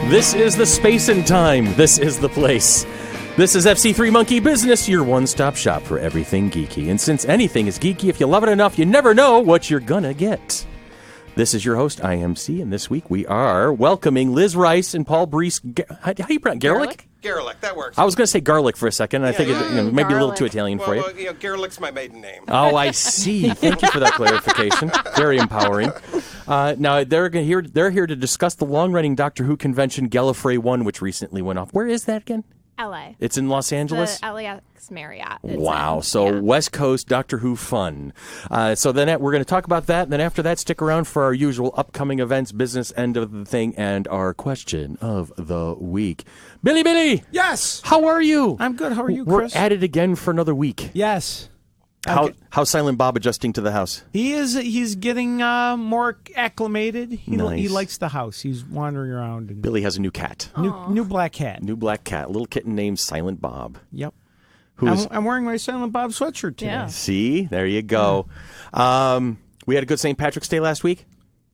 This is the space and time. This is the place. This is FC3 Monkey Business, your one-stop shop for everything geeky. And since anything is geeky, if you love it enough, you never know what you're gonna get. This is your host, IMC, and this week we are welcoming Liz Rice and Paul Breese. How do you pronounce Garelick? Garelick, that works. I was going to say garlic for a second, and I think it may be a little too Italian for you. Well, Garelick's my maiden name. Oh, I see. Thank you for that clarification. Very empowering. Now, they're here to discuss the long-running Doctor Who convention, Galifrey One, which recently went off. Where is that again? LA. It's in Los Angeles? The LAX Marriott. Wow. So West Coast Doctor Who fun. So then we're going to talk about that. And then after that, stick around for our usual upcoming events, business end of the thing, and our question of the week. Billy! Yes! How are you? I'm good. How are you, Chris? We're at it again for another week. Yes. How's Silent Bob adjusting to the house? He's getting more acclimated. Nice. He likes the house. He's wandering around. And Billy has a new cat. New black cat. New black cat. A little kitten named Silent Bob. Yep. I'm wearing my Silent Bob sweatshirt today. Yeah. See? There you go. We had a good St. Patrick's Day last week?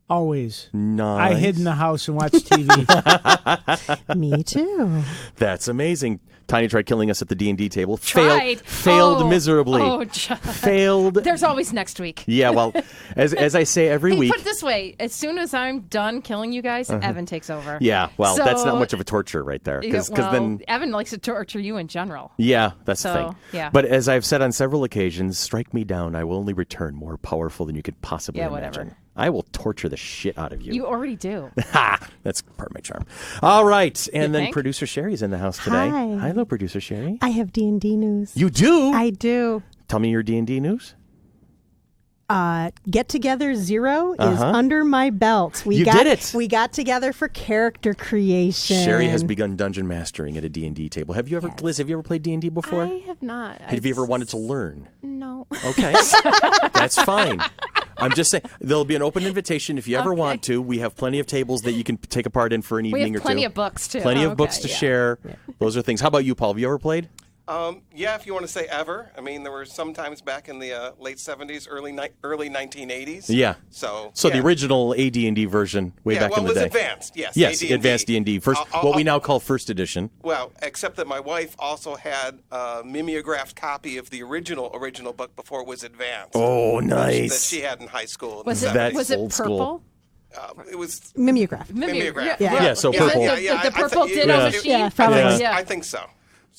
Always. Nice. I hid in the house and watched TV. Me too. That's amazing. Tiny tried killing us at the D&D table. Tried. Failed miserably. Failed. There's always next week. Yeah, well, as I say every week. Put it this way. As soon as I'm done killing you guys, Evan takes over. Yeah, well, So- that's not much of a torture right there. Then, Evan likes to torture you in general. yeah, that's the So, thing. yeah. But as I've said on several occasions, strike me down. I will only return more powerful than you could possibly Yeah, imagine. whatever. I will torture the shit out of you. You already do. Ha! That's part of my charm. All right. And then think? producer Sherry's in the house today. Hi. Hello, producer Sherry. I have D&D news. You do? I do. Tell me your D&D news. Get Together Zero is under my belt. You did it. We got together for character creation. Sherry has begun dungeon mastering at a D&D table. Have you ever, Liz, have you ever played D&D before? I have not. Have you ever wanted to learn? No. Okay. That's fine. I'm just saying, there'll be an open invitation if you ever want to. We have plenty of tables that you can take a part in for an We evening have or plenty two. of books, too. Plenty of Okay, books to yeah. share. Yeah. Those are things. How about you, Paul? Have you ever played? Yeah, if you want to say ever. I mean, there were some times back in the late 70s, early 1980s. Yeah. So the original AD&D version way back in the day. Well, it was advanced, yes. Yes, AD&D. advanced D&D. First, what we now call first edition. Well, except that my wife also had a mimeographed copy of the original book before it was advanced. Oh, That nice. she had in high school. in Was the it, 70s. was it old purple? school. It was Mimeograph. mimeograph. Yeah. So purple. The purple ditto Yeah. machine? Yeah, probably. Yeah. I think so.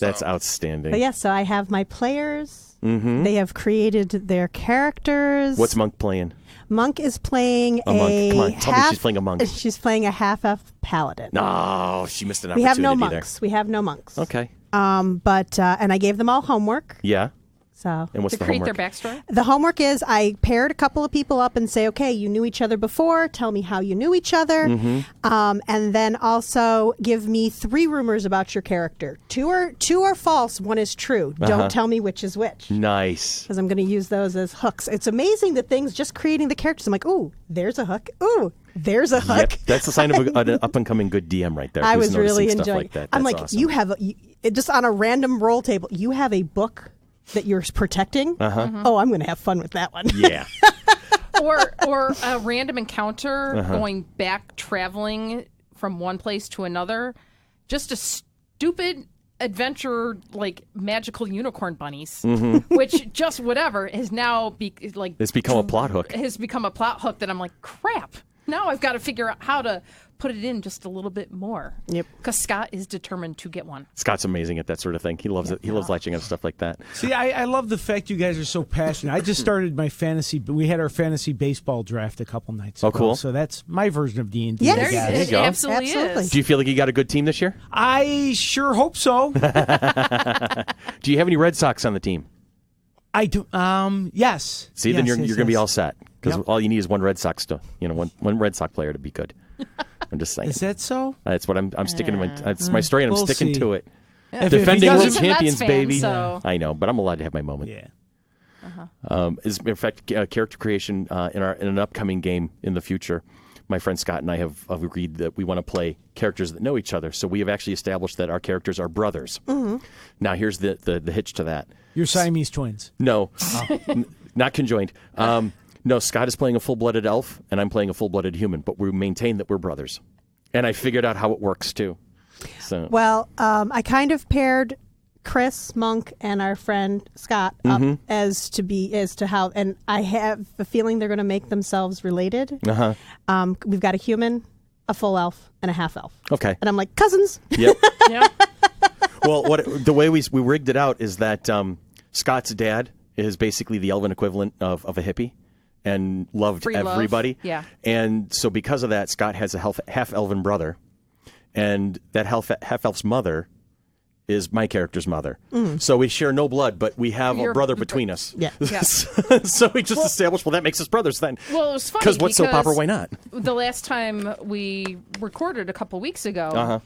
That's outstanding. But so I have my players. Mm-hmm. They have created their characters. What's Monk playing? Monk is playing A monk. Come on, tell me half, she's playing a monk. She's playing a half-elf paladin. No, she missed an We opportunity have no there. monks. We have no monks. Okay. But and I gave them all homework. Yeah. So And what's To the create homework? their backstory? the homework is I paired a couple of people up and say, okay, you knew each other before. Tell me how you knew each other. Mm-hmm. And then also give me 3 rumors about your character. Two are false. One is true. Don't tell me which is which. Nice. Because I'm going to use those as hooks. It's amazing the things, just creating the characters. I'm like, ooh, there's a hook. Ooh, there's a hook. Yep. That's the sign of an up-and-coming good DM right there. I who's was really noticing stuff enjoying like that. I'm That's like, awesome. you have, just on a random roll table, you have a book that you're protecting. Oh, I'm going to have fun with that one. Yeah. or a random encounter Uh-huh. going back traveling from one place to another. Just a stupid adventure like magical unicorn bunnies, which just whatever has now It's become a plot hook. has become a plot hook that I'm like, crap. Now I've got to figure out how to put it in just a little bit more. Yep. Because Scott is determined to get one. Scott's amazing at that sort of thing. He loves it. He loves latching on stuff like that. See, I love the fact you guys are so passionate. I just started my fantasy. We had our fantasy baseball draft a couple nights ago. Oh, cool. So that's my version of D&D. Yes. I There guess. you It go. absolutely Absolutely. is. Do you feel like you got a good team this year? I sure hope so. Do you have any Red Sox on the team? I do. Yes. See, then Yes, you're yes, going to be yes. all set because Yep. all you need is one Red Sox one Red Sox player to be good. I'm just saying. Is that so? That's what I'm sticking to my. That's my story, and I'm We'll sticking see. to it. If Defending he world doesn't- He's a Mets champions, fan, baby. so- I know, but I'm allowed to have my moment. Yeah. In fact, character creation in an upcoming game in the future. My friend Scott and I have agreed that we want to play characters that know each other. So we have actually established that our characters are brothers. Mm-hmm. Now, here's the hitch to that. You're Siamese twins. No, not conjoined. No, Scott is playing a full-blooded elf, and I'm playing a full-blooded human, but we maintain that we're brothers. And I figured out how it works, too. So. Well, I kind of paired Chris, Monk, and our friend Scott up as to how, and I have a feeling they're going to make themselves related. We've got a human, a full elf, and a half elf. Okay. And I'm like, cousins. Yep. Yeah. Well, the way we rigged it out is that Scott's dad is basically the elven equivalent of a hippie and loved Free love. everybody. Yeah. And so because of that, Scott has a half elven brother, and that half elf's mother is my character's mother. So we share no blood, but we have a brother between us. Yeah. So we just established, well, that makes us brothers then. Well, it was funny because what's soap opera? Why not? The last time we recorded a couple weeks ago,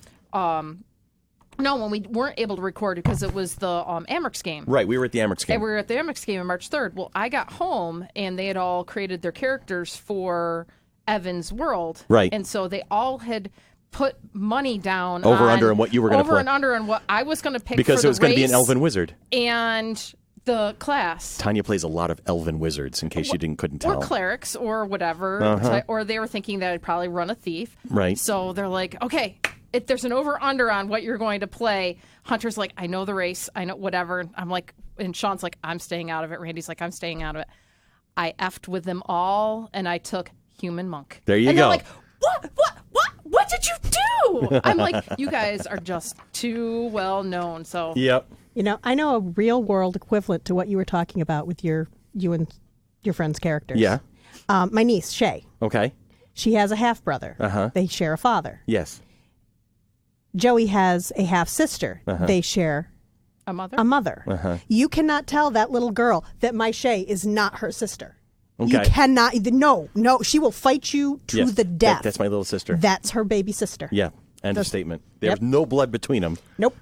no, when we weren't able to record because it was the Amerks game. Right, we were at the Amerks game. And we were at the Amerks game on March 3rd. Well, I got home, and they had all created their characters for Evan's world. Right. And so they all had put money down Over under on what you were going to play. Over and under on what I was going to pick because for it was going to be an elven wizard. And the class. Tanya plays a lot of elven wizards, in case you couldn't tell. Or clerics or whatever. Or they were thinking that I'd probably run a thief. Right. So they're like, okay, if there's an over-under on what you're going to play. Hunter's like, I know the race. I know whatever. I'm like, and Sean's like, I'm staying out of it. Randy's like, I'm staying out of it. I effed with them all, and I took human monk. There you and go. They're like, what did you do? I'm like, you guys are just too well known. So Yep. You know, I know a real world equivalent to what you were talking about with you and your friend's characters. Yeah. My niece, Shay. Okay. She has a half brother. They share a father. Yes. Joey has a half sister. They share a mother. a mother. You cannot tell that little girl that my Shay is not her sister. Okay. You cannot. No, she will fight you to Yes, the death. That's my little sister. That's her baby sister. Yeah. End of statement. There's no blood between them, Nope.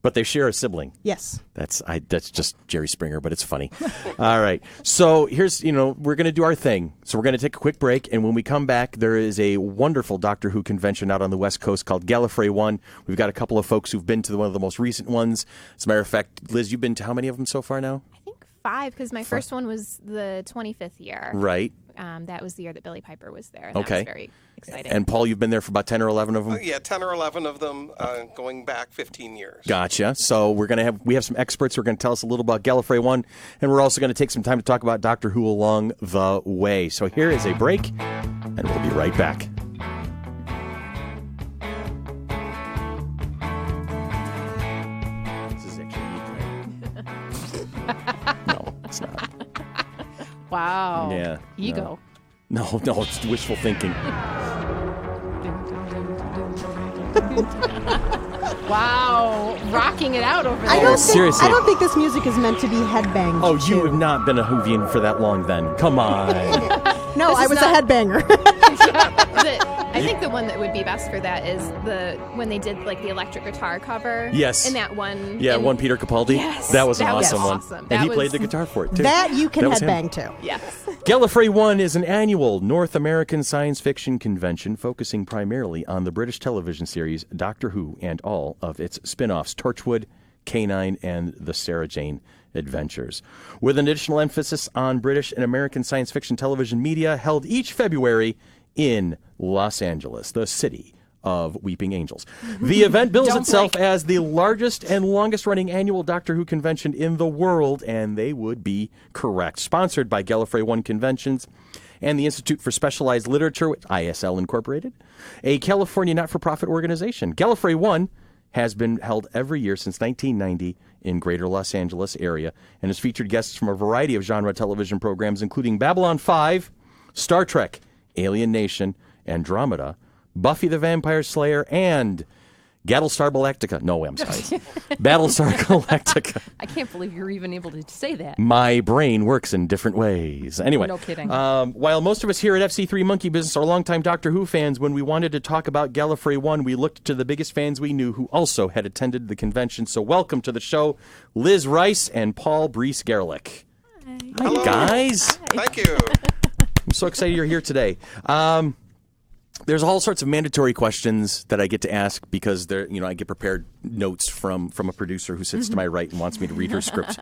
but they share a sibling. Yes. That's just Jerry Springer, but it's funny. All right. So here's, we're going to do our thing. So we're going to take a quick break. And when we come back, there is a wonderful Doctor Who convention out on the West Coast called Galifrey One. We've got a couple of folks who've been to one of the most recent ones. As a matter of fact, Liz, you've been to how many of them so far now? I think 5, because my first one was the 25th year. Right. That was the year that Billy Piper was there. And Okay. That was very exciting. And Paul, you've been there for about 10 or 11 of them? Yeah, 10 or 11 of them going back 15 years. Gotcha. So we have some experts who are going to tell us a little about Galifrey One, and we're also going to take some time to talk about Doctor Who along the way. So here is a break, and we'll be right back. This is actually No, it's not. Wow. Yeah. Ego. No, it's wishful thinking. Wow. Rocking it out over there. Seriously. I don't think this music is meant to be headbanged. Oh, to. you have not been a Whovian for that long then. Come on. No, I was a headbanger. I think the one that would be best for that is when they did like the electric guitar cover. Yes. In that one. Yeah, one Peter Capaldi. Yes. That was an That was awesome one. awesome. And he That played was- the guitar for it, too. That you can That was him. headbang to. Yes. Gallifrey One is an annual North American science fiction convention focusing primarily on the British television series Doctor Who and all of its spin-offs, Torchwood, K9, and the Sarah Jane Adventures. With an additional emphasis on British and American science fiction television media held each February in Los Angeles, the city of Weeping Angels. The event bills itself as the largest and longest-running annual Doctor Who convention in the world, and they would be correct. Sponsored by Gallifrey One Conventions and the Institute for Specialized Literature, ISL Incorporated, a California not-for-profit organization. Gallifrey One has been held every year since 1990 in greater Los Angeles area and has featured guests from a variety of genre television programs, including Babylon 5, Star Trek, Alien Nation, Andromeda, Buffy the Vampire Slayer, and Battlestar Galactica. No, I'm sorry. Battlestar Galactica. I can't believe you're even able to say that. My brain works in different ways. Anyway. No kidding. While most of us here at FC3 Monkey Business are longtime Doctor Who fans, when we wanted to talk about Gallifrey One, we looked to the biggest fans we knew who also had attended the convention. So welcome to the show, Liz Rice and Paul Breese-Garelick. Hi, guys. Thank you. I'm so excited you're here today. There's all sorts of mandatory questions that I get to ask because I get prepared notes from a producer who sits to my right and wants me to read her script.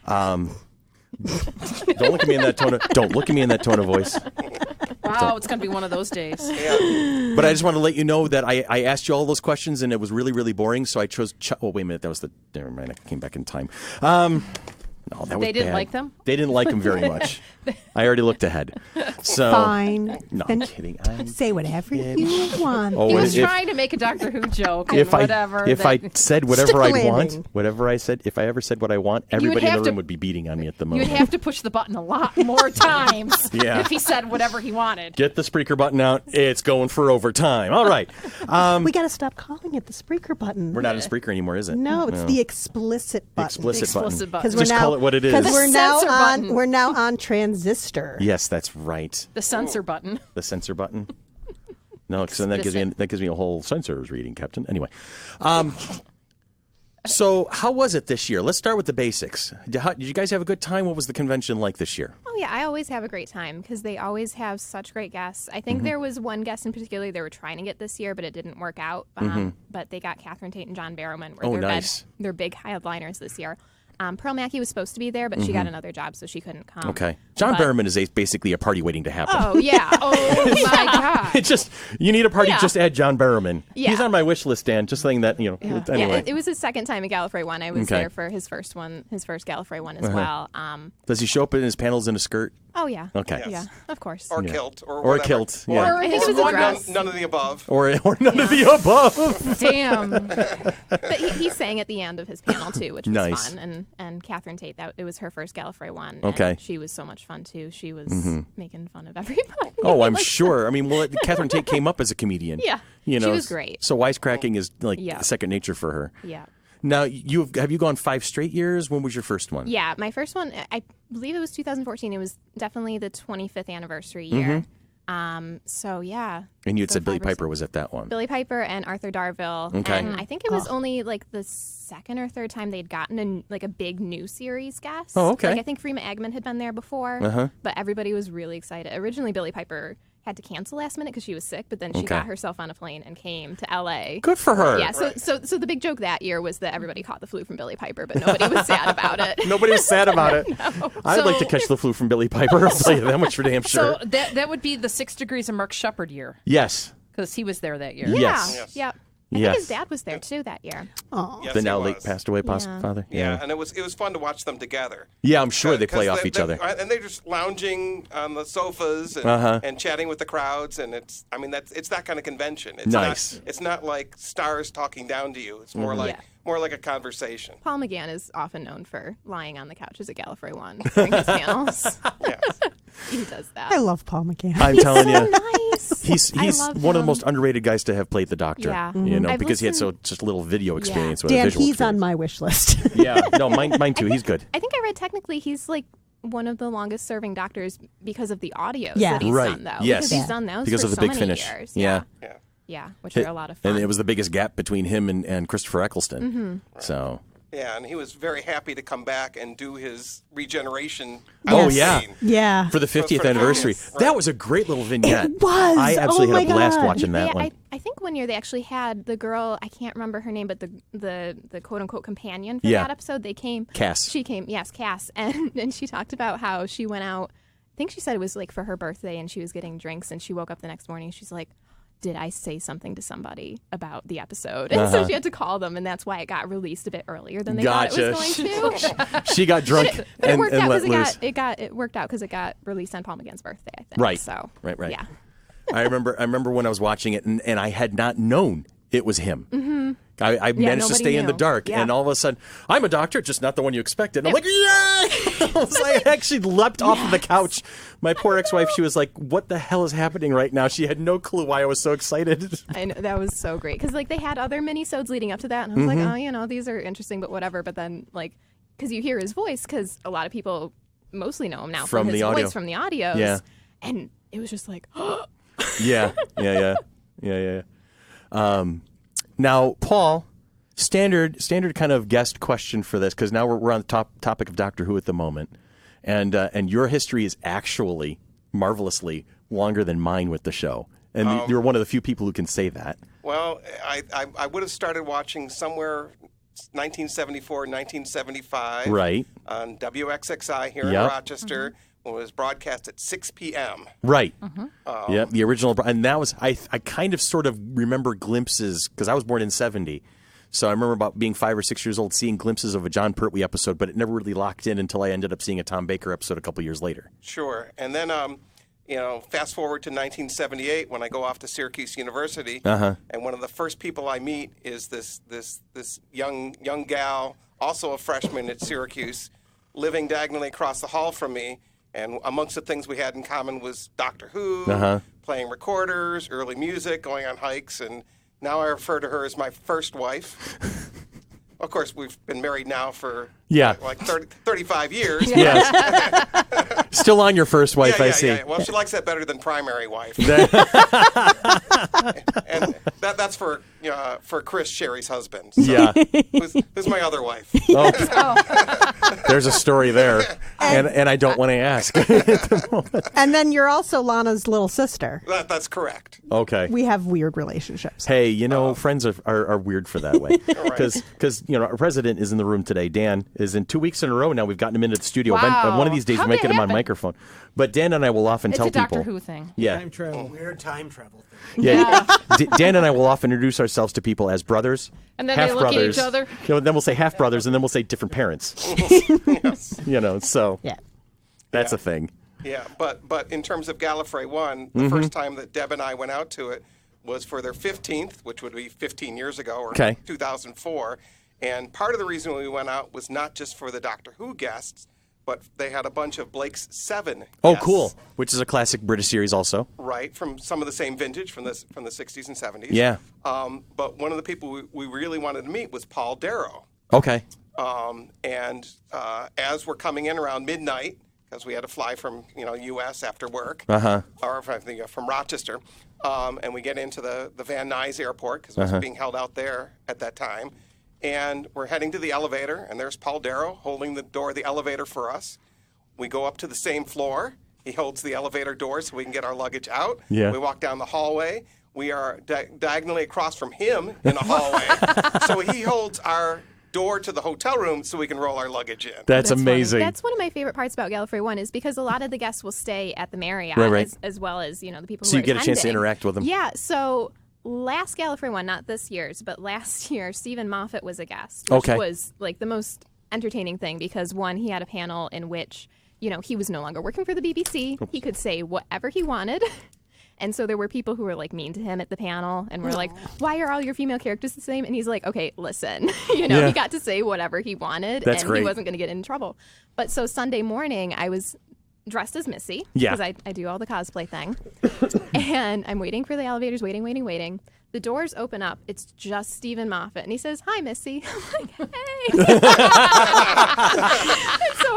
Don't look at me in that tone of voice. Wow, it's going to be one of those days. Yeah. But I just want to let you know that I asked you all those questions, and it was really, really boring, so I chose... Oh, wait a minute. That was the... Never mind. I came back in time. No, that was They didn't bad. like them? They didn't like them very much. I already looked ahead. So, Fine. No, Then I'm kidding. say whatever you want. Oh, He and was if- trying to make a Doctor Who joke and if whatever. I said whatever I want, Stimulating. whatever I said, if I ever said what I want, everybody in the room would be beating on me at the you moment. would have to push the button a lot more times Yeah. if he said whatever he wanted. Get the Spreaker button out. It's going for overtime. All right. We got to stop calling it the Spreaker button. We're not in Spreaker anymore, is it? No, it's the explicit button. Explicit button. Explicit button. Because Just call it what it is. Because we're now Censor on. button. We're now on Transistor. Yes, that's right. The censor button. The censor button. No, because then that gives me a whole censor's reading, Captain. Anyway, so how was it this year? Let's start with the basics. Did you guys have a good time? What was the convention like this year? Oh, yeah, I always have a great time because they always have such great guests. I think there was one guest in particular they were trying to get this year, but it didn't work out. But they got Catherine Tate and John Barrowman. Oh, nice. They're big headliners this year. Pearl Mackey was supposed to be there, but she got another job, so she couldn't come. Okay. John Barrowman is basically a party waiting to happen. Oh, yeah. Oh, my God. It's just, you need a party, Yeah. just add John Barrowman. Yeah. He's on my wish list, Dan, just saying that, anyway. Yeah, it was his second time at Galifrey One. I was Okay. there for his first Galifrey One as well. Does he show up in his panels in a skirt? Oh, yeah. Okay. Yeah, of course. Or kilt. Or Or a whatever. kilt, yeah. Or I think it was a or dress. none of the above. Or none of the above. Damn. But he sang at the end of his panel, too, which was Nice. fun. And Catherine Tate, it was her first Galifrey One. Okay. And she was so much fun, too. She was making fun of everybody. Oh, I'm sure. I mean, Catherine Tate came up as a comedian. Yeah. She was great. So wisecracking is like Yeah. second nature for her. Yeah. Now, have you gone 5 straight years? When was your first one? Yeah, my first one, I believe it was 2014. It was definitely the 25th anniversary year. So, yeah. And you had So said Billy 5 or Piper was at that one. Billy Piper and Arthur Darville. Okay. And I think it was only like the second or third time they'd gotten a big new series guest. Oh, okay. Like I think Freema Agman had been there before, but everybody was really excited. Originally, Billy Piper had to cancel last minute because she was sick, but then she got herself on a plane and came to LA. Good for her. Yeah, so the big joke that year was that everybody caught the flu from Billy Piper, but nobody was sad about it. Nobody was sad about it. I'd like to catch the flu from Billy Piper. I'll tell you that much for damn sure. So that would be the 6 Degrees of Mark Shepard year Yes. because he was there that year. Yes. Yeah. Yep. I Yes. think his dad was there too that year. Oh, Yes, The he now was. late passed away father. Yeah, and it was fun to watch them together. Yeah, I'm sure they 'Cause play off each other. and they're just lounging on the sofas and chatting with the crowds, and it's that kind of convention. It's Nice. It's not like stars talking down to you. It's more like Yeah. more like a conversation. Paul McGann is often known for lying on the couches at Galifrey One during his panels. Yes. He does that. I love Paul McGann. I'm telling you. Nice. He's I love one of the him. most underrated guys to have played the Doctor. Yeah. Because I've he had listened- just little video experience with a Dan, visual he's on experience. my wish list. Yeah, no, mine too. He's good. I think I read technically he's like one of the longest serving doctors because of the audios Yeah. that he's Right. done though. Yes. Because he's done those Because for of the so Big many Finish. years. Yeah. Yeah. Yeah, which are a lot of fun. And it was the biggest gap between him and Christopher Eccleston. So. Yeah, and he was very happy to come back and do his regeneration. Oh, Yes. yeah. scene. Yeah. For the 50th For the anniversary. 50th, That right. was a great little vignette. It was. I absolutely Oh had a my blast God. watching that Yeah, one. I think one year they actually had the girl, I can't remember her name, but the quote unquote companion for Yeah. that episode. They came. Cass. She came, yes, Cass. And she talked about how she went out, I think she said it was like for her birthday and she was getting drinks and she woke up the next morning. She's like, did I say something to somebody about the episode? And so she had to call them, and that's why it got released a bit earlier than they thought it was going to. She got drunk But it and worked out let because loose. it worked out because it got released on Paul McGann's birthday, I think. Right. So Right. Yeah. I remember when I was watching it, and I had not known it was him. Mm-hmm. I managed to nobody stay in the knew. dark, Yeah. and all of a sudden, I'm a doctor, just not the one you expected. And I'm like, yay! So I actually leapt off of the couch. My poor ex-wife, she was like, what the hell is happening right now? She had no clue why I was so excited. I know, that was so great because like they had other mini-sodes leading up to that, and I was Mm-hmm. like, oh, these are interesting, but whatever. But then like, because you hear his voice, because a lot of people mostly know him now From his the audio. voice from the audios, Yeah. and it was just like, Yeah. Now, Paul, standard kind of guest question for this, because now we're on the topic of Doctor Who at the moment, and your history is actually marvelously longer than mine with the show, and you're one of the few people who can say that. Well, I would have started watching somewhere 1974, 1975. Right. On WXXI here in Yep. Rochester, was broadcast at 6 p.m. Right. Yeah, the original. And that was, I kind of sort of remember glimpses, because I was born in 70. So I remember about being 5 or 6 years old, seeing glimpses of a John Pertwee episode, but it never really locked in until I ended up seeing a Tom Baker episode a couple years later. Sure. And then, fast forward to 1978 when I go off to Syracuse University, Uh-huh. and one of the first people I meet is this young gal, also a freshman at Syracuse, living diagonally across the hall from me. And amongst the things we had in common was Doctor Who, playing recorders, early music, going on hikes, and now I refer to her as my first wife. Of course, we've been married now for like 35 years. Yes. Still on your first wife, I see. Yeah. Well, she likes that better than primary wife. And that's for Chris, Sherry's husband. So Yeah. who's my other wife? There's a story there, and I don't want to ask. And then you're also Lana's little sister. That's correct. Okay. We have weird relationships. Hey, friends are weird for that way. Because our president is in the room today. Dan is in 2 weeks in a row now. We've gotten him into the studio. Wow. One of these days, How'd we might that get him on happen? microphone. But Dan and I will often It's tell a Doctor people. Who thing. Yeah. Time travel. Weird time travel thing. Yeah. Dan and I will often introduce ourselves to people as brothers. And then they look at each other. Then we'll say half brothers, and then we'll say different parents. So Yeah. that's a thing. Yeah, but in terms of Galifrey One, the first time that Deb and I went out to it was for their 15th, which would be 15 years ago, or 2004. And part of the reason we went out was not just for the Doctor Who guests, but they had a bunch of Blake's 7 Oh, guests, cool. Which is a classic British series also. right, from some of the same vintage from the 60s and 70s. Yeah. But one of the people we really wanted to meet was Paul Darrow. Okay. As we're coming in around midnight, because we had to fly from U.S. after work, or from Rochester, and we get into the Van Nuys airport because it was being held out there at that time, and we're heading to the elevator, and there's Paul Darrow holding the door of the elevator for us. We go up to the same floor. He holds the elevator door so we can get our luggage out. Yeah. We walk down the hallway. We are diagonally across from him in a hallway, so he holds our door to the hotel room so we can roll our luggage in. That's funny. amazing. That's one of my favorite parts about Galifrey One is because a lot of the guests will stay at the Marriott Right. as well as the people So who you are get a chance to attending. interact with them. Yeah, so last Galifrey One, not this year's, but last year, Stephen Moffat was a guest, which was like the most entertaining thing because one, he had a panel in which he was no longer working for the BBC. He could say whatever he wanted. And so there were people who were like mean to him at the panel and were like, why are all your female characters the same? And he's like, okay, listen, he got to say whatever he wanted That's and great. he wasn't going to get in trouble. But so Sunday morning, I was dressed as Missy Yeah. because I do all the cosplay thing. And I'm waiting for the elevators, waiting. The doors open up. It's just Stephen Moffat. And he says, hi, Missy. I'm like,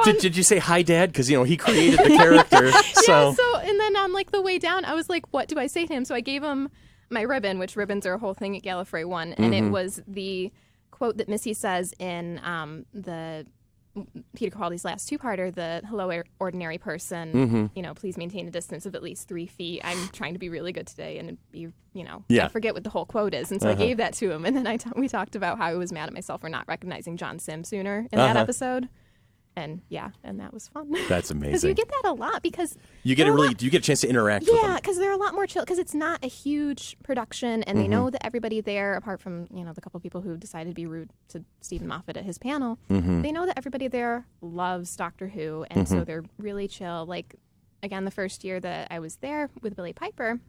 hey. Did you say hi, Dad? Because, he created the character. Yeah, and then on like the way down, I was like, what do I say to him? So I gave him my ribbon, which ribbons are a whole thing at Gallifrey One. And it was the quote that Missy says in the Peter Capaldi's last two-parter, the hello, ordinary person, please maintain a distance of at least 3 feet. I'm trying to be really good today and be, I forget what the whole quote is. And so I gave that to him. And then we talked about how I was mad at myself for not recognizing John Sim sooner in that episode. And and that was fun. That's Because amazing. you get that a lot because You get a chance to interact with them. yeah, because they're a lot more chill. Because it's not a huge production, and they know that everybody there, apart from the couple people who decided to be rude to Stephen Moffat at his panel, they know that everybody there loves Doctor Who, and so they're really chill. Like again, the first year that I was there with Billie Piper,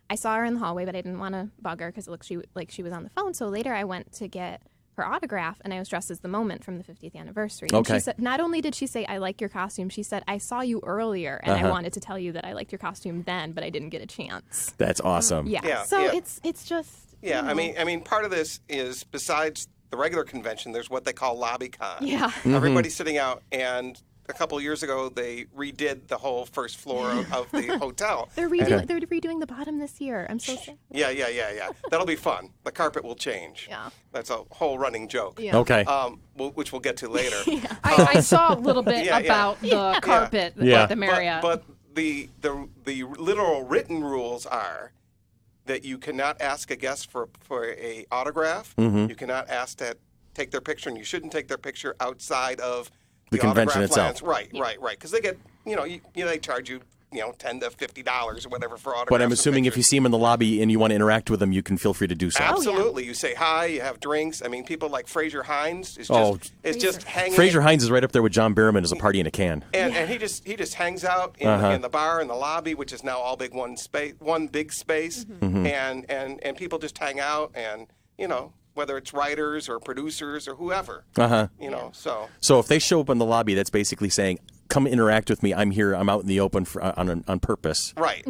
I saw her in the hallway, but I didn't want to bug her because it looked like she was on the phone. So later, I went to get her autograph, and I was dressed as the Moment from the 50th anniversary. And Okay. she said, not only did she say, I like your costume, she said, I saw you earlier, and I wanted to tell you that I liked your costume then, but I didn't get a chance. That's awesome. Yeah. So it's just... Yeah, I mean, part of this is besides the regular convention, there's what they call LobbyCon. Yeah. Everybody's sitting out, and a couple of years ago, they redid the whole first floor of the hotel. They're redoing the bottom this year. I'm so sad. Yeah. That'll be fun. The carpet will change. Yeah. That's a whole running joke. Yeah. Okay. Which we'll get to later. I saw a little bit Yeah, yeah. about the carpet Yeah. at the Marriott. But the literal written rules are that you cannot ask a guest for a autograph. You cannot ask to take their picture, and you shouldn't take their picture outside of The convention autograph itself. lands. Right. Because they get, they charge you, $10 to $50 or whatever for autographs. But I'm assuming if you pictures. see them in the lobby and you want to interact with them, you can feel free to do so. Absolutely. You say hi, you have drinks. I mean, people like Fraser Hines is just hanging. Fraser Hines is right up there with John Barrowman as a party in a can. And he just hangs out in the bar in the lobby, which is now all big one big space, and people just hang out and whether it's writers or producers or whoever, So if they show up in the lobby, that's basically saying, "Come interact with me. I'm here. I'm out in the open on purpose." Right.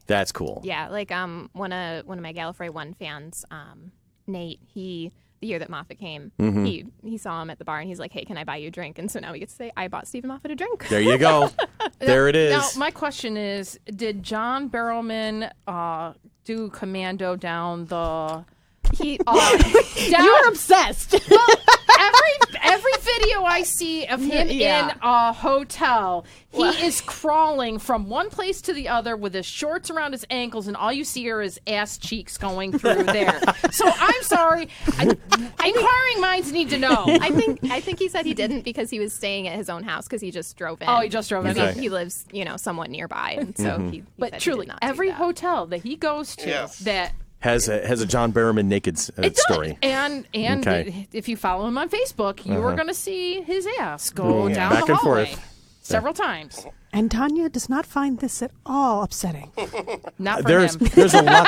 That's cool. Yeah, like one of my Galifrey One fans, Nate, the year that Moffat came, he saw him at the bar and he's like, "Hey, can I buy you a drink?" And so now we get to say, "I bought Stephen Moffat a drink." There you go. There it is. Now, my question is, did John Barrowman do commando down the... You're obsessed. Well, every video I see of him in a hotel, he is crawling from one place to the other with his shorts around his ankles, and all you see are his ass cheeks going through there. So I'm sorry. Inquiring minds need to know. I think he said he didn't because he was staying at his own house because he just drove in. Oh, he just drove in. Okay. He lives, somewhat nearby, and so he But said truly, he did not do every that. hotel that he goes to that has a John Barrowman naked story. And Okay. if you follow him on Facebook, you are going to see his ass go down Back the and hallway forth. several times. And Tanya does not find this at all upsetting. Not for There's him. a lot.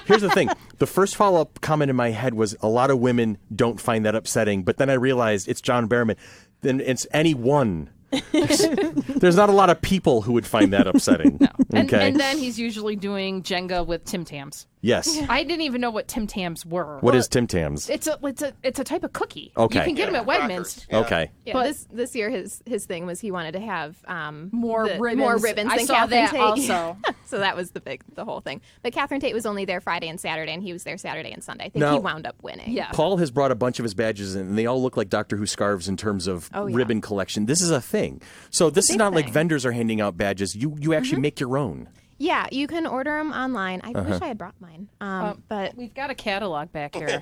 Here's the thing. The first follow-up comment in my head was a lot of women don't find that upsetting, but then I realized it's John Barrowman. Then it's anyone. There's not a lot of people who would find that upsetting. No. And Okay. then he's usually doing Jenga with Tim Tams. Yes. I didn't even know what Tim Tams were. What is Tim Tams? It's a type of cookie. Okay. You can get them at Wegmans. Crackers. Yeah. Okay. Yeah, But- this year his thing was he wanted to have More ribbons. more ribbons I than saw Catherine that Tate. also. So that was the whole thing. But Catherine Tate was only there Friday and Saturday, and he was there Saturday and Sunday. I think Now- he wound up winning. Yeah. Paul has brought a bunch of his badges in, and they all look like Doctor Who scarves in terms of ribbon collection. This is a thing. So this is big not like thing. vendors are handing out badges. You actually make your own. Yeah, you can order them online. I wish I had brought mine. But We've got a catalog back here.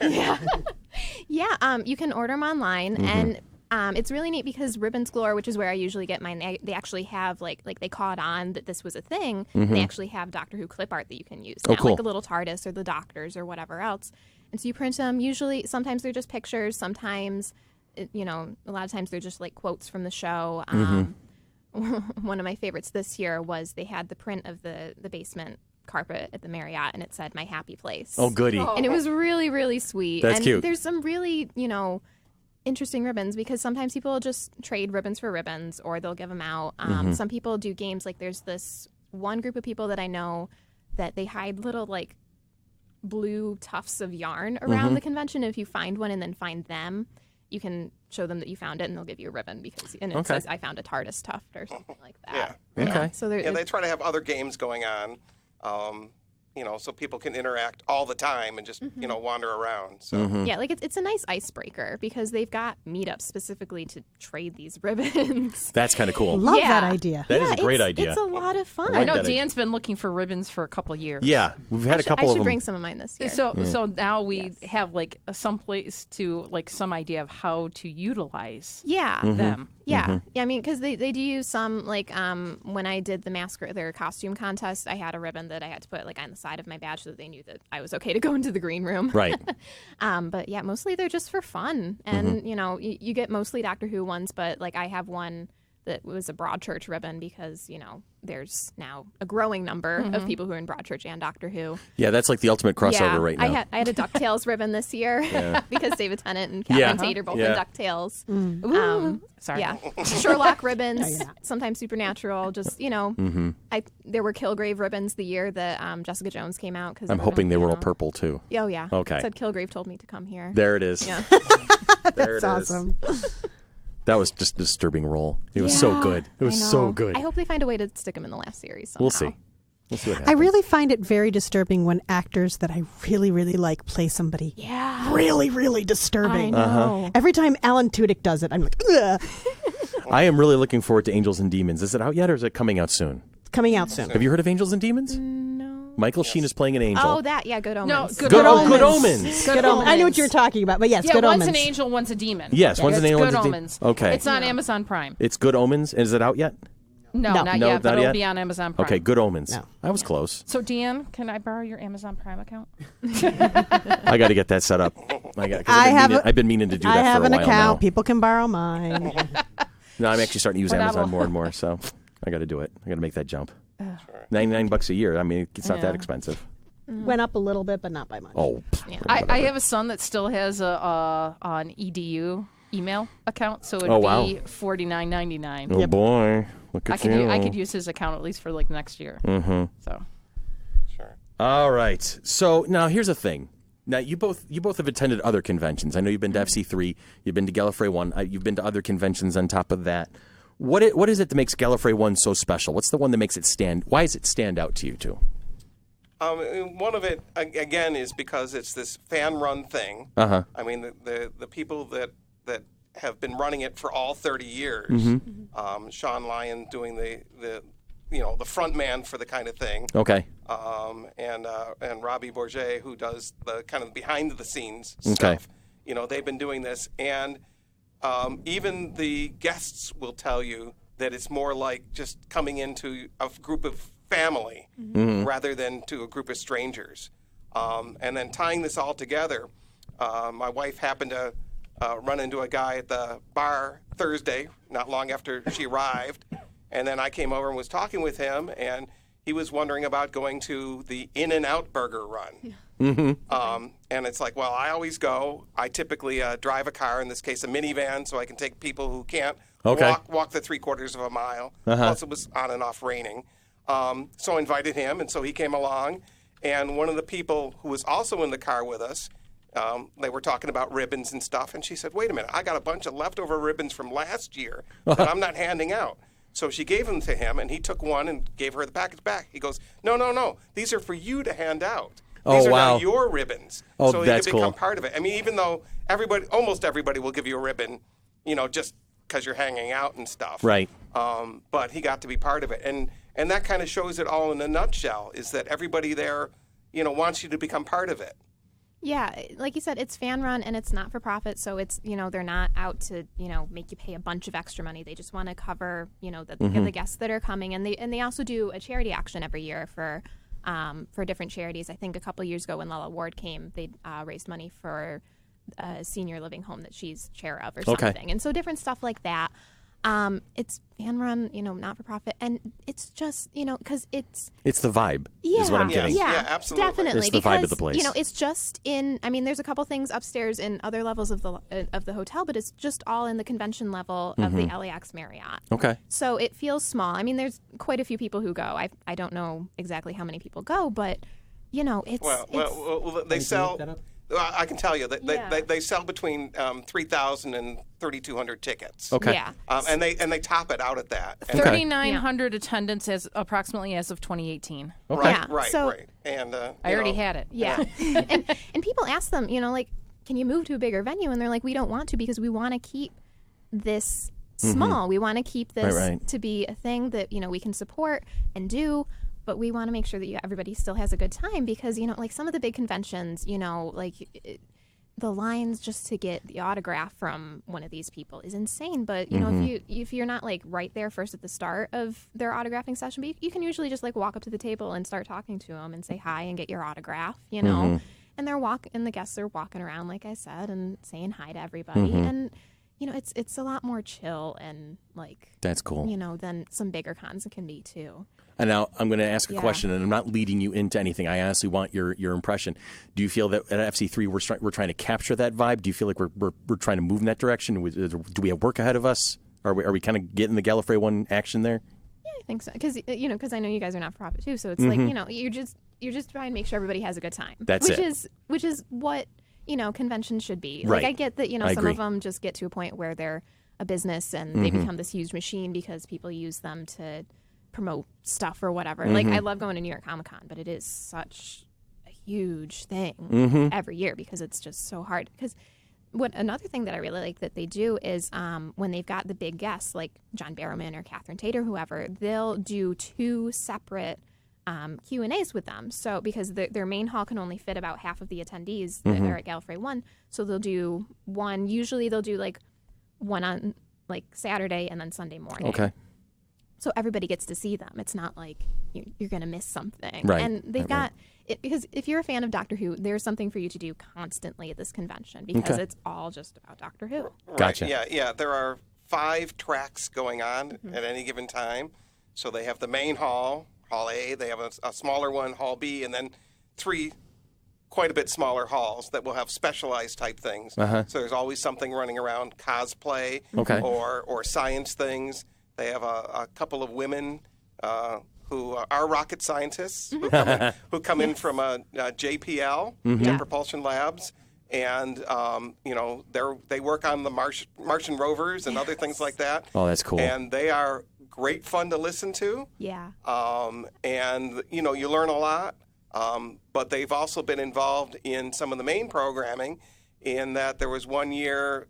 you can order them online, and it's really neat because Ribbons Galore, which is where I usually get mine, they actually have like they caught on that this was a thing. They actually have Doctor Who clip art that you can use now, cool. like a little TARDIS or the Doctors or whatever else. And so you print them. Usually, sometimes they're just pictures. Sometimes, a lot of times they're just like quotes from the show. One of my favorites this year was they had the print of the basement carpet at the Marriott, and it said "My Happy Place." Oh, goody. And it was really, really sweet. That's and cute. There's some really, interesting ribbons because sometimes people just trade ribbons for ribbons or they'll give them out. Some people do games like there's this one group of people that I know that they hide little like blue tufts of yarn around the convention. If you find one and then find them, you can show them that you found it and they'll give you a ribbon it says I found a TARDIS tuft or something like that. Yeah. Okay. So they try to have other games going on, so people can interact all the time and just, wander around. So yeah, like it's a nice icebreaker because they've got meetups specifically to trade these ribbons. That's kind of cool. Love Yeah. that idea. That is a great idea. It's a lot of fun. I know that idea. Dan's been looking for ribbons for a couple years. Yeah, we've had a couple I of should them. bring some of mine this year. So now we have like some place to like some idea of how to utilize Yeah. them. Yeah. Yeah, I mean, because they do use some, like, when I did their costume contest, I had a ribbon that I had to put, like, on the side of my badge so that they knew that I was okay to go into the green room. Right. But, yeah, mostly they're just for fun. And, you get mostly Doctor Who ones, but, like, I have one that was a Broadchurch ribbon because, there's now a growing number of people who are in Broadchurch and Doctor Who. Yeah, that's like the ultimate crossover right now. I had a DuckTales ribbon this year because David Tennant and Yeah. Catherine Tate are both Yeah. in DuckTales. Sorry. Yeah, Sherlock ribbons, sometimes Supernatural. Just there were Kilgrave ribbons the year that Jessica Jones came out. Because I'm hoping they were all purple too. Oh yeah. Okay. It said Kilgrave told me to come here. There it is. Yeah. There it That's is. awesome. That was just a disturbing role. It was so good. It was so good. I hope they find a way to stick them in the last series. Somehow. We'll see. We'll see what I happens. really find it very disturbing when actors that I really, really like play somebody really, really disturbing. I know. Every time Alan Tudyk does it, I'm like, ugh. I am really looking forward to Angels and Demons. Is it out yet or is it coming out soon? It's coming out soon. Have you heard of Angels and Demons? No. Michael Sheen is playing an angel. Oh, that. Yeah, Good Omens. No, Good Omens. Good Omens. I knew what you were talking about, but yes, Yeah, Good one's Omens. an angel, one's a demon. Yes, one's an angel, Good one's a demon. Omens. Okay. It's on Amazon Prime. It's Good Omens. Is it out yet? No, No. not No, yet, but not it'll yet? be on Amazon Prime. Okay, Good Omens. No. I was close. So, Deanne, can I borrow your Amazon Prime account? I got to get that set up. I've been meaning to do that I have for a an while account. now. People can borrow mine. No, I'm actually starting to use But Amazon that'll- more and more, so I got to do it. I got to make that jump. $99 a year. I mean, it's not that Yeah. expensive. Went up a little bit, but not by much. Oh, I have a son that still has an EDU email account, so it'd Oh, wow. be $49.99. oh boy. Look I at could you. I could use his account at least for like next year. Mm-hmm. So Sure. All right. So now here's the thing. Now you both have attended other conventions. I know you've been to FC3, you've been to Galifrey One, you've been to other conventions on top of that. What is it that makes Galifrey One so special? What's the one that makes it stand? Why does it stand out to you two? One of it again is because it's this fan-run thing. Uh-huh. I mean, the people that have been running it for all 30 years. Mm-hmm. Sean Lyon doing the front man for the kind of thing. Okay. And Robbie Bourget, who does the kind of behind the scenes Okay. stuff. They've been doing this, and even the guests will tell you that it's more like just coming into a group of family rather than to a group of strangers. And then tying this all together, my wife happened to run into a guy at the bar Thursday, not long after she arrived, and then I came over and was talking with him, and he was wondering about going to the In-N-Out Burger Run. And it's like, well, I always go. I typically drive a car, in this case a minivan, so I can take people who can't walk the 3/4 of a mile. Plus it was on and off raining. So I invited him, and so he came along. And one of the people who was also in the car with us, they were talking about ribbons and stuff, and she said, wait a minute, I got a bunch of leftover ribbons from last year that I'm not handing out. So she gave them to him, and he took one and gave her the package back. He goes, no, these are for you to hand out. These are now your ribbons. Oh, so that's you can become cool. part of it. I mean, even though almost everybody will give you a ribbon, just because you're hanging out and stuff. Right. But he got to be part of it. And that kind of shows it all in a nutshell, is that everybody there, wants you to become part of it. Yeah, like you said, it's fan run and it's not for profit, so it's they're not out to make you pay a bunch of extra money. They just want to cover the guests that are coming, and they also do a charity auction every year for different charities. I think a couple of years ago when Lala Ward came, they raised money for a senior living home that she's chair of or something, and so different stuff like that. It's fan run, not for profit, and it's just because it's the vibe. Is what I'm getting. Yeah, absolutely. Definitely. It's the vibe of the place. It's just there's a couple things upstairs in other levels of the hotel, but it's just all in the convention level of the LAX Marriott. Okay. So it feels small. I mean, there's quite a few people who go. I don't know exactly how many people go, but it's well, they sell. I can tell you that they sell between 3,000 and 3,200 tickets. Okay. Yeah. And they top it out at that. And 3,900 attendance as approximately as of 2018. Okay. Yeah. Right. And I already had it. Yeah. and people ask them, can you move to a bigger venue? And they're like, we don't want to because we want to keep this small. We want to keep this to be a thing that, we can support and do. But we want to make sure that everybody still has a good time because, like some of the big conventions, the lines just to get the autograph from one of these people is insane. But, if you're not like right there first at the start of their autographing session, but you can usually just like walk up to the table and start talking to them and say hi and get your autograph, And and the guests are walking around, like I said, and saying hi to everybody. And, it's a lot more chill and like that's cool. Than some bigger cons can be too. And now I'm going to ask a question, and I'm not leading you into anything. I honestly want your impression. Do you feel that at FC3 we're trying to capture that vibe? Do you feel like we're trying to move in that direction? Do we have work ahead of us? Are we kind of getting the Galifrey One action there? Yeah, I think so. Because I know you guys are not for profit too. So it's like you're just trying to make sure everybody has a good time. That's which is what conventions should be. Right. Like I get that some agree. of them just get to a point where they're a business and they become this huge machine because people use them to promote stuff or whatever. Like I love going to New York Comic Con, but it is such a huge thing every year because it's just so hard. Because another thing that I really like that they do is when they've got the big guests like John Barrowman or Catherine Tate or whoever, they'll do 2 separate Q&As with them. So because their main hall can only fit about half of the attendees that are at Galifrey One, so they'll do one. Usually they'll do like one on like Saturday and then Sunday morning. Okay. So everybody gets to see them. It's not like you're going to miss something. Right. And they've got it, because if you're a fan of Doctor Who, there's something for you to do constantly at this convention because it's all just about Doctor Who. Right. Gotcha. Yeah. There are 5 tracks going on at any given time. So they have the main hall, Hall A. They have a smaller one, Hall B, and then 3 quite a bit smaller halls that will have specialized type things. So there's always something running around, cosplay or science things. They have a couple of women who are rocket scientists who come in from JPL, Jet Propulsion Labs. And, they work on the Martian rovers and other things like that. Oh, that's cool. And they are great fun to listen to. Yeah. And, you learn a lot. But they've also been involved in some of the main programming in that there was one year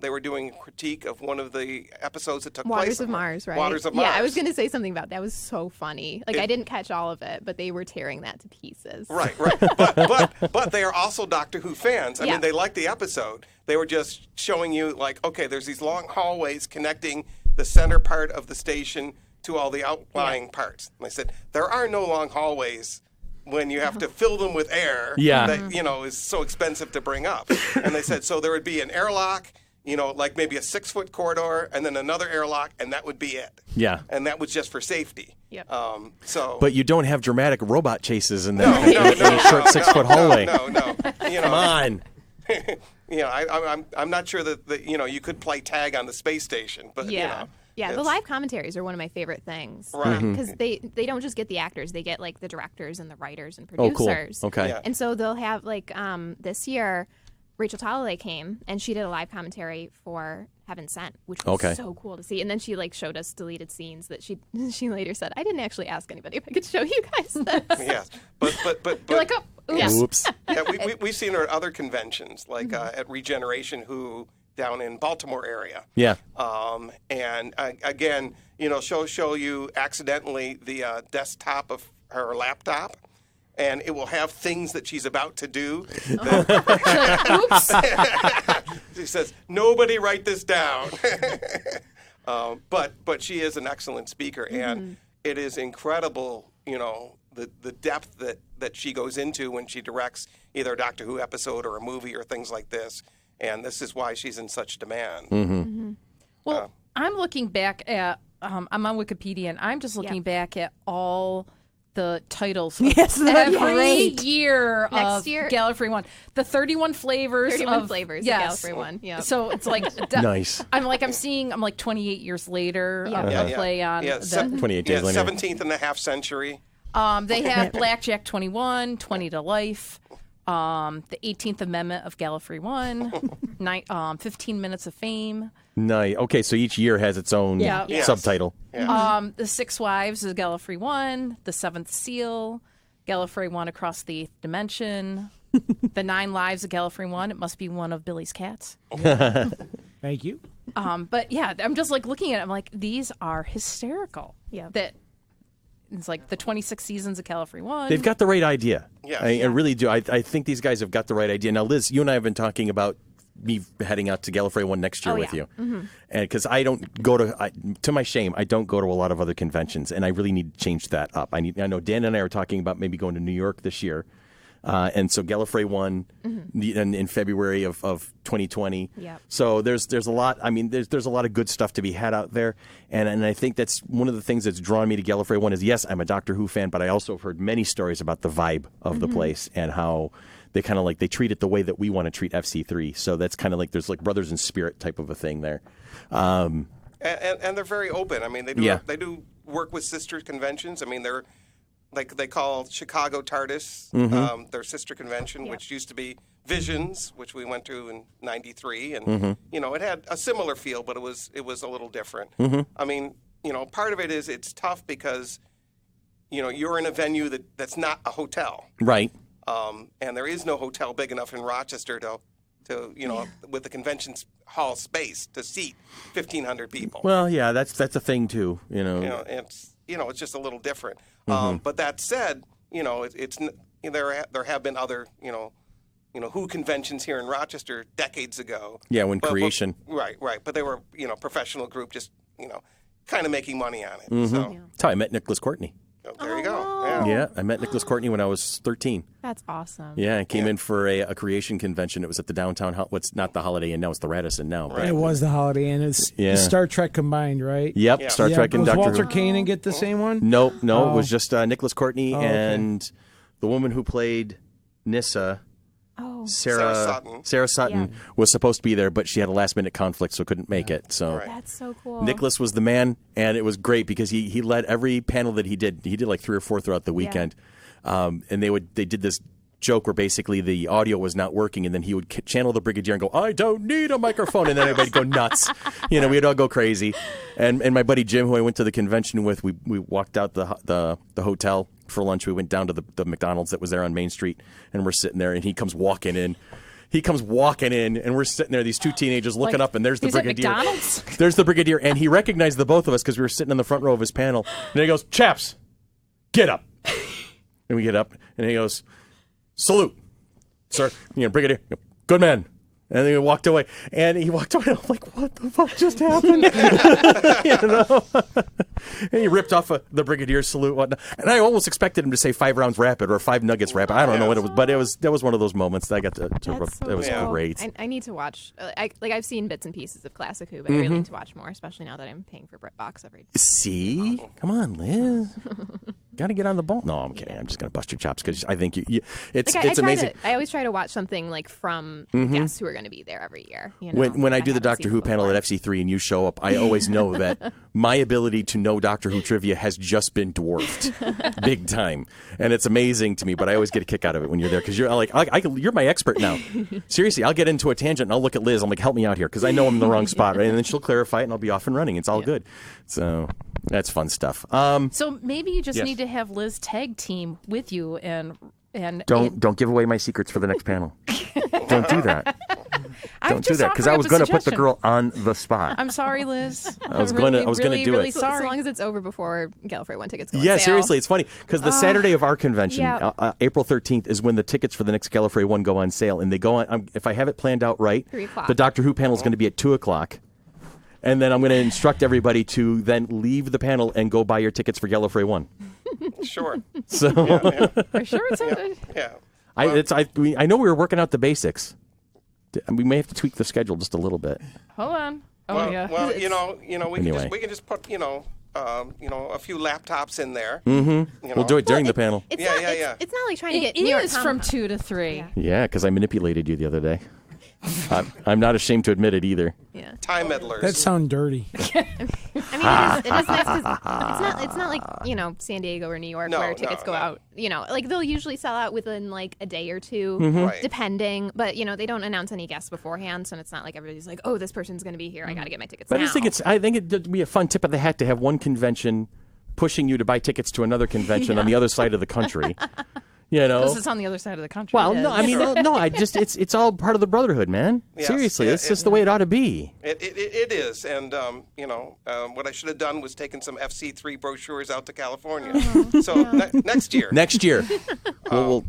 they were doing a critique of one of the episodes that took place. Waters of Mars, right? Waters of Mars. Yeah, I was going to say something about that. It was so funny. Like, I didn't catch all of it, but they were tearing that to pieces. Right. But they are also Doctor Who fans. I mean, they liked the episode. They were just showing you, like, okay, there's these long hallways connecting the center part of the station to all the outlying parts. And I said, there are no long hallways when you have to fill them with air that, is so expensive to bring up. And they said, so there would be an airlock, like maybe a 6-foot corridor, and then another airlock, and that would be it. Yeah. And that was just for safety. Yep. But you don't have dramatic robot chases in that short 6-foot hallway. No. Come on. I'm not sure that you could play tag on the space station, but Yeah, the live commentaries are one of my favorite things. Right. Because they don't just get the actors, they get like the directors and the writers and producers. Oh, cool. Okay. Yeah. And so they'll have like this year, Rachel Talalay came and she did a live commentary for Heaven Sent, which was so cool to see. And then she like showed us deleted scenes that she later said, I didn't actually ask anybody if I could show you guys this. Yes, but You're like, oh, oops. Oops. yeah, we've seen her at other conventions, like at Regeneration Who down in Baltimore area. Yeah. And again, she'll show you accidentally the desktop of her laptop, and it will have things that she's about to do. Oops. She says, "Nobody write this down." But she is an excellent speaker, and it is incredible, the depth that she goes into when she directs either a Doctor Who episode or a movie or things like this. And this is why she's in such demand. Well, I'm looking back at, I'm on Wikipedia, and I'm just looking back at all the titles of every year Next of year. Galifrey One. The 31 flavors 31 of flavors of yes. Galifrey One. Yeah. So it's like Nice. I'm 28 years later Yeah. play on Yeah, the, 28 days later. 17th and a half century. they have Blackjack 21, 20 to Life, the 18th Amendment of Galifrey One, 15 Minutes of Fame. Nice. Okay, so each year has its own Yes. subtitle. The Six Wives of Galifrey One, The Seventh Seal, Galifrey One Across the Eighth Dimension, The 9 Lives of Galifrey One. It must be one of Billy's cats. Thank you. But yeah, I'm just like looking at it. I'm like, these are hysterical. Yeah. That it's like the 26 seasons of Galifrey One. They've got the right idea. Yes. I really do. I think these guys have got the right idea. Now, Liz, you and I have been talking about me heading out to Galifrey One next year with you. And because I don't go to my shame, I don't go to a lot of other conventions, and I really need to change that up. I know Dan and I are talking about maybe going to New York this year. And so Galifrey One in February of 2020. Yep. So there's a lot. I mean, there's a lot of good stuff to be had out there, and I think that's one of the things that's drawn me to Galifrey One is, yes, I'm a Doctor Who fan, but I also have heard many stories about the vibe of the place and how they kind of they treat it the way that we want to treat FC3. So that's kind of like there's like brothers in spirit type of a thing there. And they're very open. I mean, they do work with sister conventions. I mean, they're like they call Chicago TARDIS their sister convention, which used to be Visions, which we went to in '93, and it had a similar feel, but it was a little different. I mean, part of it is it's tough because you're in a venue that's not a hotel, Right. and there is no hotel big enough in Rochester to with the convention hall space to seat 1,500 people. Well, yeah, that's a thing too. It's it's just a little different. But that said, there have been other, Who conventions here in Rochester decades ago. Yeah, when creation. Right. But they were, professional group just, kind of making money on it. So That's how I met Nicholas Courtney. there you go. wow. Yeah. Yeah, I met Nicholas Courtney when I was 13. That's awesome. Yeah, I came in for a creation convention. It was at the downtown, what's not the Holiday Inn now, it's the Radisson now. But It was the Holiday Inn. It's Star Trek combined, right? Yep, Yeah. Star Trek and Does Doctor Walter Who. Kanan get the same one? No, it Oh. was just Nicholas Courtney okay. and the woman who played Nyssa. Oh, Sarah Sutton was supposed to be there, but she had a last-minute conflict, so couldn't make it. So that's so cool. Nicholas was the man, and it was great because he led every panel that he did. He did like 3 or 4 throughout the weekend, and they did this joke where basically the audio was not working, and then he would channel the Brigadier and go, "I don't need a microphone," and then everybody'd go nuts. We'd all go crazy. And my buddy Jim, who I went to the convention with, we walked out the hotel for lunch. We went down to the McDonald's that was there on Main Street, and we're sitting there, and he comes walking in. And we're sitting there, these 2 teenagers looking up, and there's the He's at Brigadier. McDonald's? There's the Brigadier, and he recognized the both of us because we were sitting in the front row of his panel. And he goes, "Chaps, get up." And we get up, and he goes, "Salute, sir." Brigadier, "Good man." And then he walked away. And I'm like, what the fuck just happened? And he ripped off the Brigadier's salute. Whatnot. And I almost expected him to say 5 rounds rapid or 5 nuggets rapid. I don't know what it was, but that was one of those moments that I got to it was cool. great. I need to watch. I've seen bits and pieces of Classic Who, but I really need to watch more, especially now that I'm paying for BritBox every day. See? Come on, Liz. Got to get on the ball. No, I'm kidding. I'm just going to bust your chops because I think it's amazing. I always try to watch something like from guests who are going to be there every year. When I do the haven't Doctor seen Who it panel before. at FC3 and you show up, I always know that my ability to know Doctor Who trivia has just been dwarfed big time. And it's amazing to me, but I always get a kick out of it when you're there because you're like, you're my expert now. Seriously, I'll get into a tangent and I'll look at Liz. I'm like, help me out here because I know I'm in the wrong spot. Right? And then she'll clarify it and I'll be off and running. It's all good. So that's fun stuff. So maybe you just Yes. need to have Liz tag team with you and Don't give away my secrets for the next panel. Don't do that. I'm Don't do just that because I offering was up a going to put the suggestion. girl on the spot. I'm sorry, Liz. I was gonna do really it. Sorry. As long as it's over before Galifrey One tickets go on Yeah, sale. seriously, it's funny because the Saturday of our convention, yeah. April 13th, is when the tickets for the next Galifrey One go on sale, and they go on. If I have it planned out right, 3 o'clock. the Doctor Who panel is going to be at 2:00, and then I'm going to instruct everybody to then leave the panel and go buy your tickets for Galifrey One. Sure. So Are sure it's Yeah. I know we were working out the basics. We may have to tweak the schedule just a little bit. Hold on. Oh Well, yeah. well, Anyway. we can just put a few laptops in there. We'll do it during the panel. It's Yeah, not, yeah, it's, yeah. it's not like trying to It get New York is Tom- from 2 to 3. Yeah, because I manipulated you the other day. I'm not ashamed to admit it either. Yeah. Time meddlers. That sounds dirty. I mean, it is nice because it's not like San Diego or New York No, where tickets no, go no. out. Like they'll usually sell out within like a day or 2, Right. depending. But they don't announce any guests beforehand, so it's not like everybody's like, oh, this person's going to be here. I got to get my tickets But now. I think it'd be a fun tip of the hat to have one convention pushing you to buy tickets to another convention on the other side of the country. This is on the other side of the country. Well, no, I mean, no. It's all part of the brotherhood, man. Yes, Seriously, yeah, it's just the way it ought to be. It is, and what I should have done was taken some FC3 brochures out to California. So next year. Next year, we'll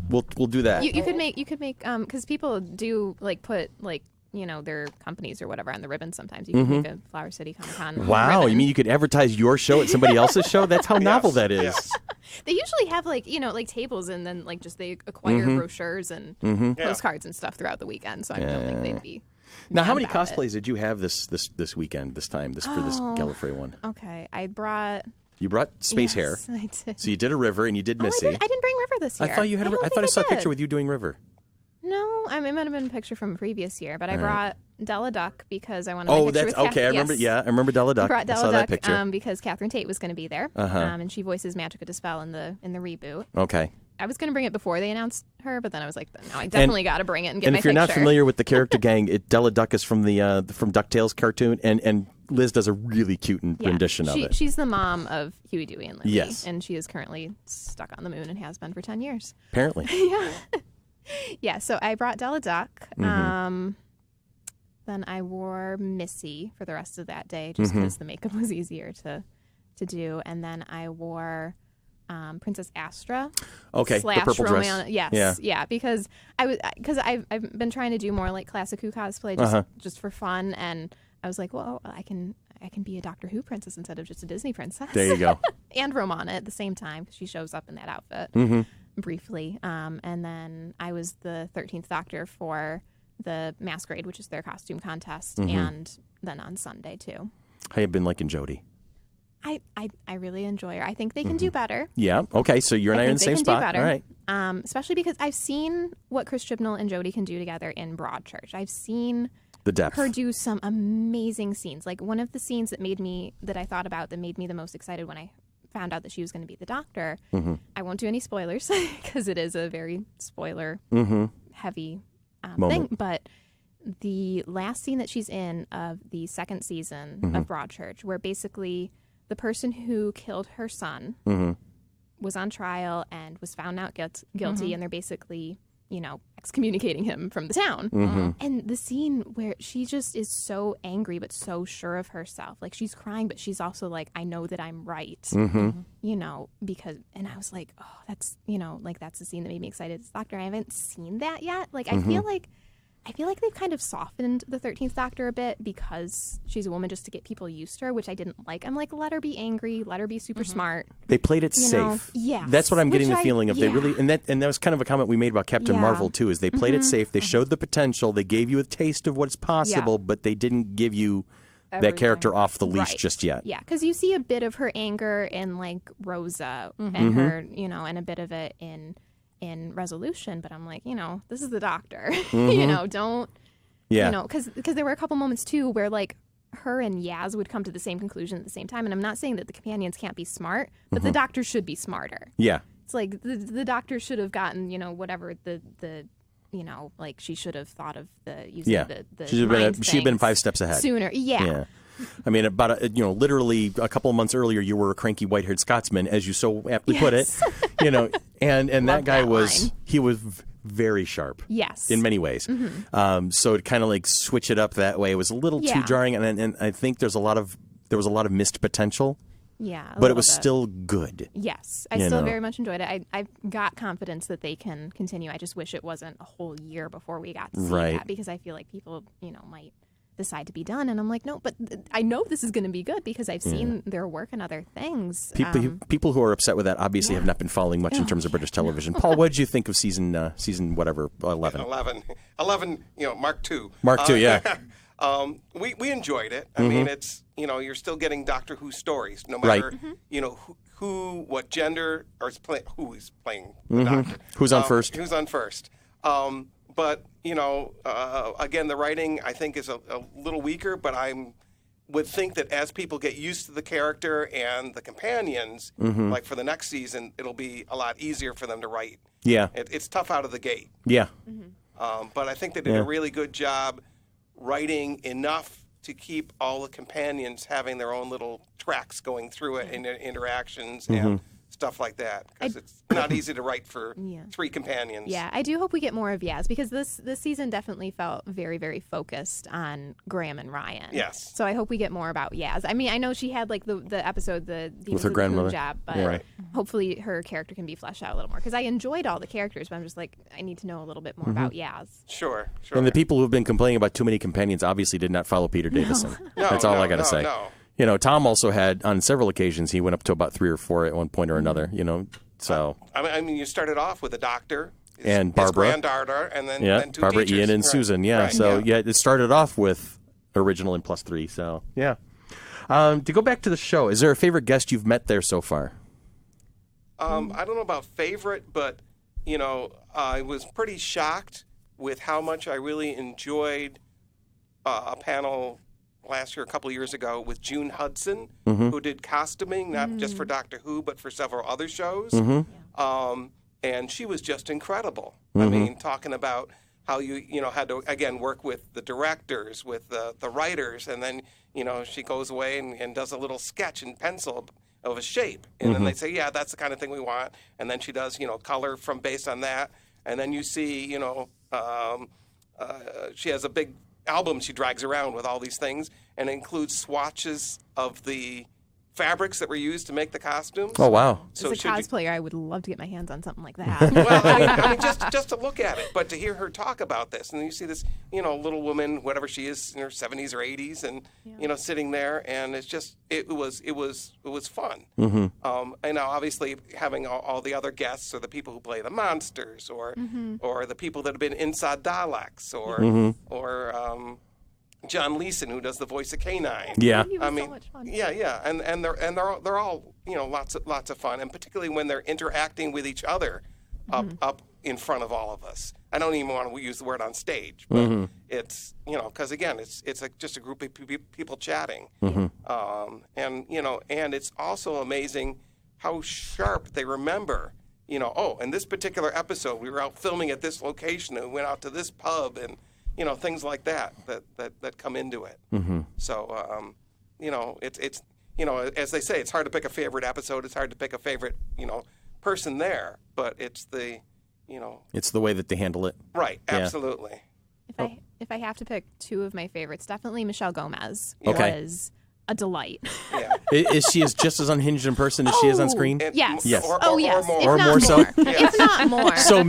do that. you could make because people do like put like their companies or whatever on the ribbon sometimes. You can make a Flower City Comic-Con Wow, ribbon. you mean you could advertise your show at somebody else's show? That's how novel that is. Yes. They usually have like like tables and then like just they acquire brochures and postcards and stuff throughout the weekend. So I don't think they'd be. Now, how mad many about it. cosplays did you have this weekend? This time, for this Gallifrey one? Okay, I brought. You brought space hair, Yes, I did. so you did a River and you did Oh, Missy. I didn't bring River this year. I thought you had. don't I think thought I saw a picture did. with you doing River. No, it might have been a picture from a previous year, but I brought Della Duck because I wanted. Oh, my picture that's with okay. I remember. Yes. Yeah, I remember Della Duck. I brought I Della saw Duck that picture. because Catherine Tate was going to be there, and she voices Magica Dispel in the reboot. Okay. I was going to bring it before they announced her, but then I was like, no, I definitely got to bring it and get And my if you're not picture. familiar with the character gang, Della Duck is from the from DuckTales cartoon, and Liz does a really cute rendition of it. She's the mom of Huey, Dewey, and Louie. Yes. And she is currently stuck on the moon and has been for 10 years. Apparently. Yeah, so I brought Della Duck. Mm-hmm. Then I wore Missy for the rest of that day just because the makeup was easier to to do, and then I wore Princess Astra. Okay, the / purple dress. Romana. Yes, yeah, because I've been trying to do more like Classic Who cosplay just for fun, and I was like, well, I can be a Doctor Who princess instead of just a Disney princess. There you go. And Romana at the same time, because she shows up in that outfit briefly. And then I was the 13th Doctor for the Masquerade, which is their costume contest, and then on Sunday too. How you been liking Jodie? I really enjoy her. I think they can do better. Yeah. Okay. So you and I are in the same spot. Do better. All right. Especially because I've seen what Chris Chibnall and Jodie can do together in Broadchurch. I've seen The depth. her do some amazing scenes. Like one of the scenes that I thought about that made me the most excited when I found out that she was going to be the Doctor. I won't do any spoilers because it is a very spoiler heavy thing. But the last scene that she's in of the second season of Broadchurch, where basically the person who killed her son was on trial and was found out guilty, and they're basically, excommunicating him from the town. And the scene where she just is so angry but so sure of herself. Like, she's crying, but she's also like, I know that I'm right. Because, and I was like, oh, that's, that's the scene that made me excited as Doctor. I haven't seen that yet. Like, I feel like they've kind of softened the 13th Doctor a bit because she's a woman, just to get people used to her, which I didn't like. I'm like, let her be angry, let her be super smart. They played it safe. Yeah, that's what I'm getting the feeling of. They really, and that was kind of a comment we made about Captain Marvel too. Is they played it safe. They showed the potential. They gave you a taste of what's possible, but they didn't give you that character off the leash just yet. Yeah, because you see a bit of her anger in like Rosa and her, and a bit of it in Resolution, but I'm like, this is the Doctor. Don't, because there were a couple moments too where like her and Yaz would come to the same conclusion at the same time. And I'm not saying that the companions can't be smart, but the Doctor should be smarter. Yeah. It's like the Doctor should have gotten, whatever the like she should have thought of the using the she'd have been 5 steps ahead sooner. Yeah. I mean, about literally a couple of months earlier, you were a cranky white-haired Scotsman, as you so aptly put it. And that guy was very sharp. Yes, in many ways. So to kind of like switch it up that way, it was a little too jarring, and I think there was a lot of missed potential. Yeah, but it was still good. Yes, I still very much enjoyed it. I've got confidence that they can continue. I just wish it wasn't a whole year before we got to see that, because I feel like people, might decide to be done, and I'm like, no, but I know this is going to be good because I've seen their work in other things. People who are upset with that obviously have not been following much in terms of British television. Paul, what did you think of season whatever 11? 11, Mark II. Mark II, yeah. We enjoyed it. I mean, it's you're still getting Doctor Who stories, no matter who, what gender, or who is playing the Doctor. Who's on first? Who's on first? But again, the writing I think is a little weaker. But would think that as people get used to the character and the companions, like for the next season, it'll be a lot easier for them to write. Yeah, it's tough out of the gate. Yeah, but I think they did a really good job writing enough to keep all the companions having their own little tracks going through it and interactions and stuff like that, because it's not easy to write for 3 companions. Yeah, I do hope we get more of Yaz, because this season definitely felt very, very focused on Graham and Ryan. Yes. So I hope we get more about Yaz. I mean, I know she had like the episode, the with her grandmother job, but hopefully her character can be fleshed out a little more, because I enjoyed all the characters, but I'm just like, I need to know a little bit more about Yaz. Sure. And the people who've been complaining about too many companions obviously did not follow Peter Davison. That's all I got to say. Tom also had, on several occasions, he went up to about 3 or 4 at one point or another, so. I mean, you started off with a doctor. And Barbara. His granddaughter, and then 2 Barbara, teachers. Ian, and Susan, it started off with original and plus 3, so, yeah. To go back to the show, is there a favorite guest you've met there so far? I don't know about favorite, but, I was pretty shocked with how much I really enjoyed a panel last year, a couple of years ago, with June Hudson, who did costuming, not just for Doctor Who, but for several other shows. And she was just incredible. I mean, talking about how you had to, again, work with the directors, with the writers, and then, she goes away and does a little sketch in pencil of a shape. And then they say, yeah, that's the kind of thing we want. And then she does, color from based on that. And then you see, she has a big album she drags around with all these things, and it includes swatches of the fabrics that were used to make the costumes. Oh, wow. So As a should you- cosplayer, I would love to get my hands on something like that. well, I mean, just to look at it, but to hear her talk about this, and then you see this, little woman, whatever she is, in her 70s or 80s, and sitting there, and it's just it was fun. Mm-hmm. And now, obviously, having all the other guests, or the people who play the monsters, or the people that have been inside Daleks, or John Leeson, who does the voice of K9. Yeah. He was so much fun. Yeah, and they're all lots of fun, and particularly when they're interacting with each other up in front of all of us. I don't even want to use the word on stage, but it's because again, it's just a group of people chatting, and it's also amazing how sharp they remember. In this particular episode, we were out filming at this location, and we went out to this pub, and things like that come into it. So, it's as they say, it's hard to pick a favorite episode. It's hard to pick a favorite, person there. But it's the, It's the way that they handle it. right. Yeah. Absolutely. If I have to pick two of my favorites, definitely Michelle Gomez Okay. was a delight. Yeah. Is she just as unhinged in person as she is on screen? And- Yes. Yes. Or, Oh or, yes. Or more. If Or not more so? If not more. So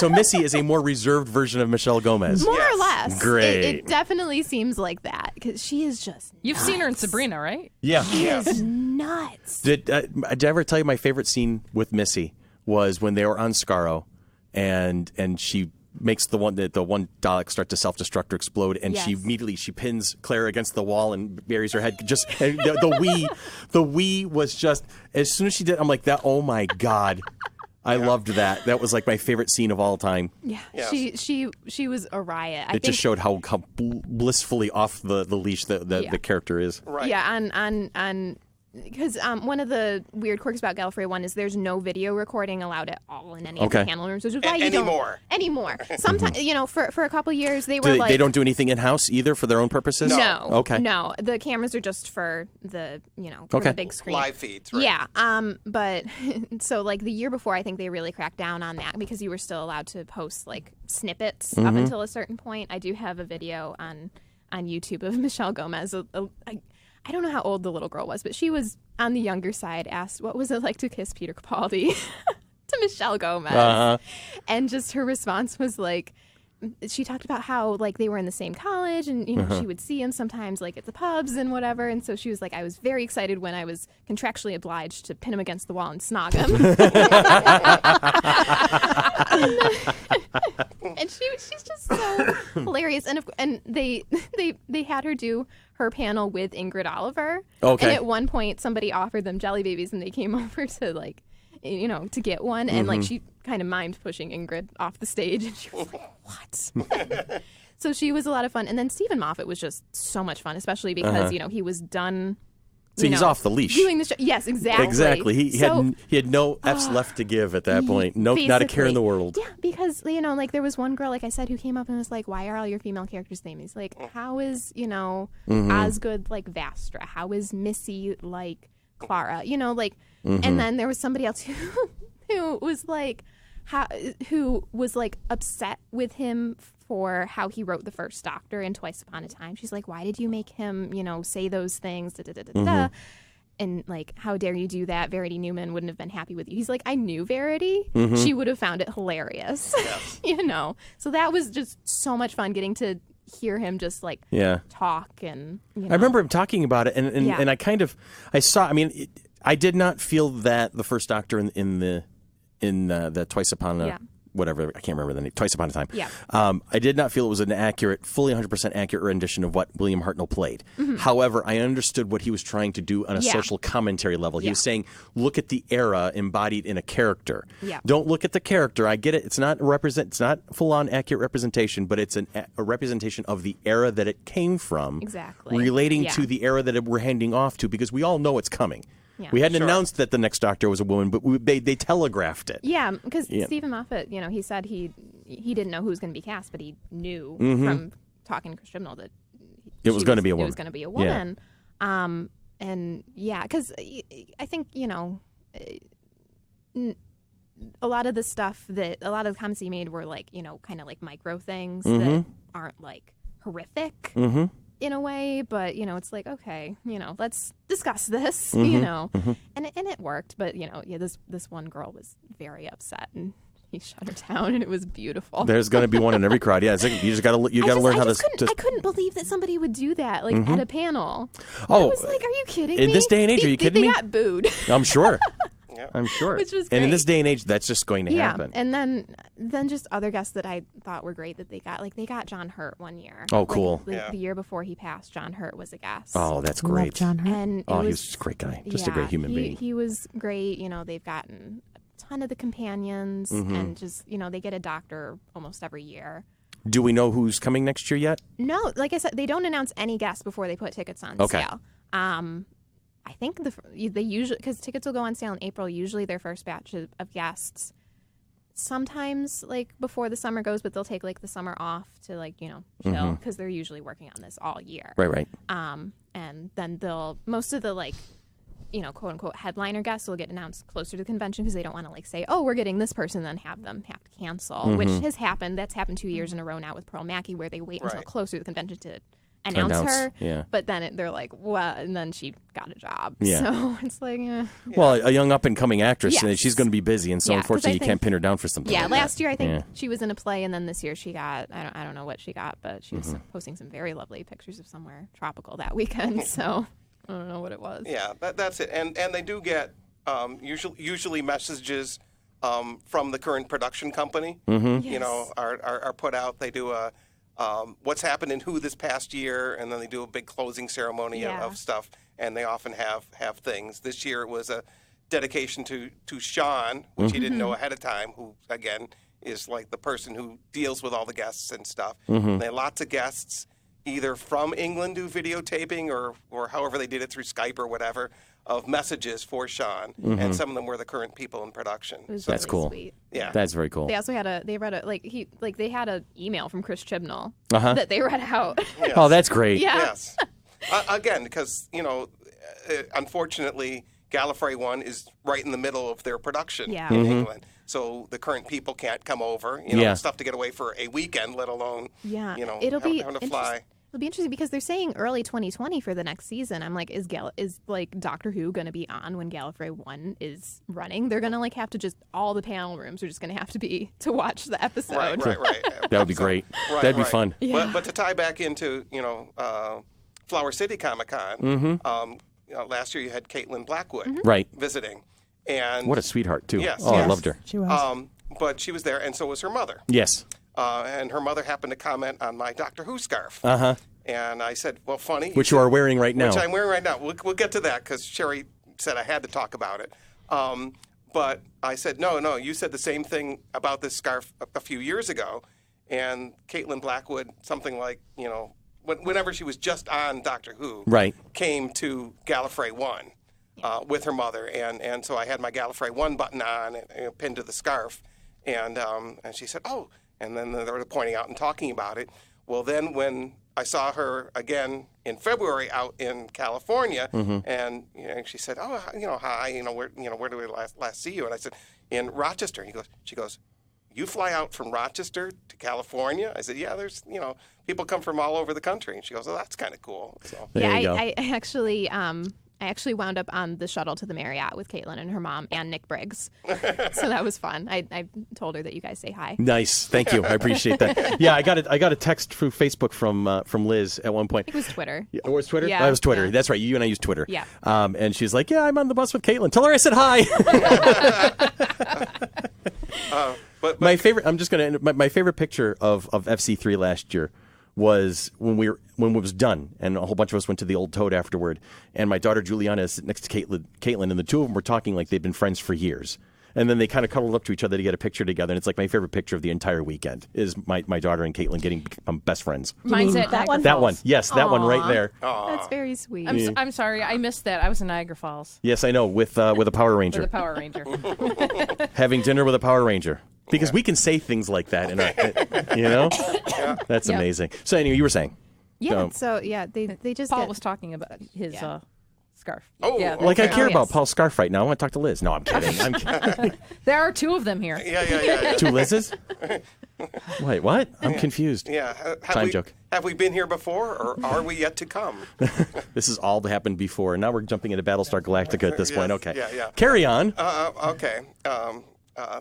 Missy is a more reserved version of Michelle Gomez. More Yes. or less. Great. It definitely seems like that because she is just. You've seen her in Sabrina, right? Yeah. She is nuts. Did I ever tell you my favorite scene with Missy was when they were on Scarrow, and she makes the one Dalek start to self-destruct or explode, and she Yes. immediately pins Claire against the wall and buries her head. Just and the wee was just as soon as she did, I'm like that. Oh my God, I loved that. That was like my favorite scene of all time. Yeah. Yes. She was a riot. I It just showed how blissfully off the leash the character is. Right. Yeah, on because one of the weird quirks about Galifrey One is there's no video recording allowed at all in any of the Okay. panel rooms, which is why you Anymore. don't anymore. Sometimes for a couple years they were like They don't do anything in house either for their own purposes. no, Okay. no. The cameras are just for the for Okay. the big screen. Live feeds. Right? Yeah. But so like the year before, I think they really cracked down on that because you were still allowed to post like snippets up until a certain point. I do have a video on YouTube of Michelle Gomez. I don't know how old the little girl was, but she was on the younger side. Asked what was it like to kiss Peter Capaldi to Michelle Gomez, and just her response was like. She talked about how like they were in the same college and she would see him sometimes like at the pubs and whatever, and so she was like, I was very excited when I was contractually obliged to pin him against the wall and snog him. And she's just so hilarious, and they had her do her panel with Ingrid Oliver. Okay. And at one point somebody offered them jelly babies and they came over to like to get one, and like she kind of mimed pushing Ingrid off the stage, and she was like, "What?" So she was a lot of fun, and then Stephen Moffat was just so much fun, especially because he was done. So he's off the leash. Doing the show. Yes, exactly. Exactly. He had no F's left to give at that point. No, not a care in the world. Yeah, because like there was one girl, like I said, who came up and was like, "Why are all your female characters named?" He's like, "How is Osgood like Vastra? How is Missy like Clara? And then there was somebody else who was like, who was like upset with him for how he wrote the first Doctor in Twice Upon a Time. She's like, why did you make him, say those things? Da, da, da, da, da. And like, how dare you do that? Verity Newman wouldn't have been happy with you. He's like, I knew Verity. She would have found it hilarious. Yes. So that was just so much fun getting to hear him just like talk and. I remember him talking about it, and I saw. I mean, I did not feel that the first Doctor in the Twice Upon a whatever, I can't remember the name, Twice Upon a Time. Yeah. I did not feel it was an fully 100% accurate rendition of what William Hartnell played. However, I understood what he was trying to do on a social commentary level. He was saying, look at the era embodied in a character. Yeah. Don't look at the character. I get it. It's not full-on accurate representation, but it's a representation of the era that it came from. Exactly. Relating to the era that we're handing off to, because we all know it's coming. Yeah. We hadn't announced that the next Doctor was a woman, but they telegraphed it. Yeah, because Stephen Moffat, he said he didn't know who was going to be cast, but he knew from talking to Chris Chibnall that it was going to be a woman. It was going to be a woman. And because I think a lot of the stuff a lot of the comments he made were like kind of like micro things that aren't like horrific. in a way, but it's like, okay, let's discuss this, and it worked. But this one girl was very upset, and he shut her down, and it was beautiful. There's going to be one in every crowd. Yeah, it's like, you just got to learn how to. I couldn't believe that somebody would do that, like at a panel. Oh, I was like, are you kidding me? In this day and age, are you kidding me? They got booed. I'm sure. I'm sure. Which was And in great. this day and age, that's just going to happen. And then just other guests that I thought were great that they got. Like, they got John Hurt one year. Oh, cool. The year before he passed, John Hurt was a guest. Oh, that's Love great. John Hurt. And Oh, he was just a great guy. Just a great human being. He was great. They've gotten a ton of the companions, and just, they get a doctor almost every year. Do we know who's coming next year yet? No, like I said, they don't announce any guests before they put tickets on sale. I think they usually, because tickets will go on sale in April, usually their first batch of guests, sometimes like before the summer goes, but they'll take like the summer off to like, chill, because they're usually working on this all year. Right. And then most of the like, quote unquote headliner guests will get announced closer to the convention because they don't want to like say, oh, we're getting this person, then have them have to cancel, which has happened. That's happened 2 years in a row now with Pearl Mackey, where they wait until closer to the convention to announce her. Yeah. But then they're like, what? And then she got a job. Yeah. So it's like, Well, a young up and coming actress, Yes. and she's going to be busy, and so Yeah, 'cause unfortunately, I you think- can't pin her down for something. yeah. like Last that. year I think she was in a play, and then this year she got I don't know what she got, but she was posting some very lovely pictures of somewhere tropical that weekend. So I don't know what it was. Yeah, that's it. And they do get usually messages from the current production company. Yes. Are put out. They do a what's happened in Who this past year, and then they do a big closing ceremony of stuff. And they often have things. This year it was a dedication to Sean, which he didn't know ahead of time. Who again is like the person who deals with all the guests and stuff. And they had lots of guests, either from England do videotaping or however they did it through Skype or whatever, of messages for Sean, and some of them were the current people in production. It was That's really cool. Sweet. Yeah. That's very cool. They also had they had an email from Chris Chibnall that they read out. Yes. Oh, that's great. Yeah. Yes. Again, because unfortunately, Galifrey One is right in the middle of their production Yeah. in England, so the current people can't come over. It's tough to get away for a weekend, let alone It'll be having to fly. It'll be interesting because they're saying early 2020 for the next season. I'm like, is like Doctor Who going to be on when Galifrey One is running? They're going to like have to all the panel rooms are just going to have to be to watch the episode. Right. That would be great. That'd be fun. Yeah. But to tie back into Flower City Comic Con, last year you had Caitlin Blackwood Right. visiting, and What a sweetheart, too. Yes, Oh, I yes. loved her. She was. but she was there, and so was her mother. Yes. And her mother happened to comment on my Doctor Who scarf. And I said, well, funny. Which you are wearing right now. Which I'm wearing right now. We'll get to that because Sherry said I had to talk about it. But I said, no, you said the same thing about this scarf a few years ago. And Caitlin Blackwood, something like, whenever she was just on Doctor Who, Right. came to Galifrey One with her mother. And so I had my Galifrey One button on and pinned to the scarf. And she said, oh. And then they were pointing out and talking about it. Well, then when I saw her again in February out in California, and she said, "Oh, hi, where do we last see you?" And I said, "In Rochester." And she goes, "You fly out from Rochester to California?" I said, "Yeah, there's people come from all over the country." And she goes, "Oh, that's kind of cool." So There you go. I actually wound up on the shuttle to the Marriott with Caitlin and her mom and Nick Briggs. So that was fun. I told her that you guys say hi. Nice. Thank you. I appreciate that. Yeah, I got a text through Facebook from Liz at one point. It was Twitter. Yeah, it was Twitter? Yeah, It was Twitter. yeah. That's right. You and I use Twitter. Yeah. And she's like, yeah, I'm on the bus with Caitlin. Tell her I said hi. but My favorite, I'm just going to end, my favorite picture of FC3 last year was when it was done, and a whole bunch of us went to the Old Toad afterward, and my daughter Juliana is sitting next to Caitlin, and the two of them were talking like they'd been friends for years. And then they kind of cuddled up to each other to get a picture together, and it's like my favorite picture of the entire weekend is my daughter and Caitlin become best friends. Mine's at that Niagara one? That Falls. one, yes, that one right Aw. there. That's very sweet. I'm sorry, I missed that. I was in Niagara Falls Yes, I know, with a Power Ranger. with a Power Ranger. Having dinner with a Power Ranger. Because we can say things like that, in our, That's Yep. amazing. So anyway, you were saying. yeah. So- So yeah, they just Paul get, was talking about his Yeah. scarf. Oh, yeah, okay. Like, I care Oh, about yes. Paul's scarf right now. I want to talk to Liz. No, I'm kidding. I'm kidding. there are two of them here. yeah. Two Liz's? Wait, what? I'm confused. Yeah. Time joke. have we been here before, or are we yet to come? This has all happened before, and now we're jumping into Battlestar Galactica at this point. Yes, Okay. yeah. Carry on. Okay.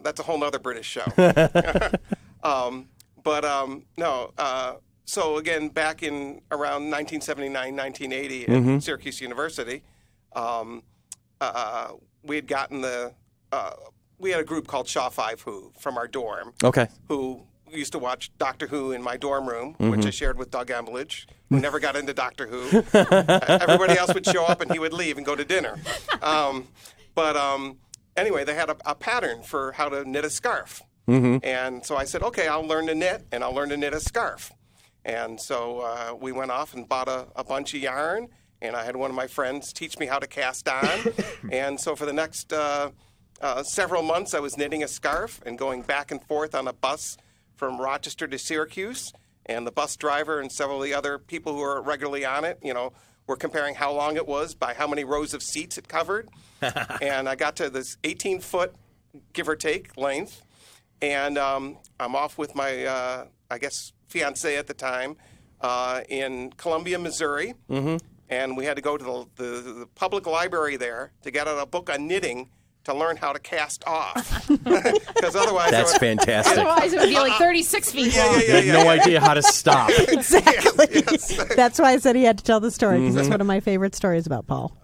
That's a whole nother British show. So again, back in around 1979, 1980 at Syracuse University, we had gotten we had a group called Shaw 5 Who from our dorm. Okay. Who used to watch Doctor Who in my dorm room, which I shared with Doug Embledge, who never got into Doctor Who. Everybody else would show up and he would leave and go to dinner. Anyway, they had a pattern for how to knit a scarf. And so I said, okay, I'll learn to knit, and I'll learn to knit a scarf. And so we went off and bought a bunch of yarn, and I had one of my friends teach me how to cast on. And so for the next several months, I was knitting a scarf and going back and forth on a bus from Rochester to Syracuse. And the bus driver and several of the other people who were regularly on it, were comparing how long it was by how many rows of seats it covered. And I got to this 18-foot, give or take, length. And I'm off with my, fiancée at the time in Columbia, Missouri. And we had to go to the public library there to get out a book on knitting to learn how to cast off. Because otherwise... That's fantastic. Otherwise, it would be like 36 feet long. You had no idea how to stop. Exactly. Yes. That's why I said he had to tell the story, because it's one of my favorite stories about Paul.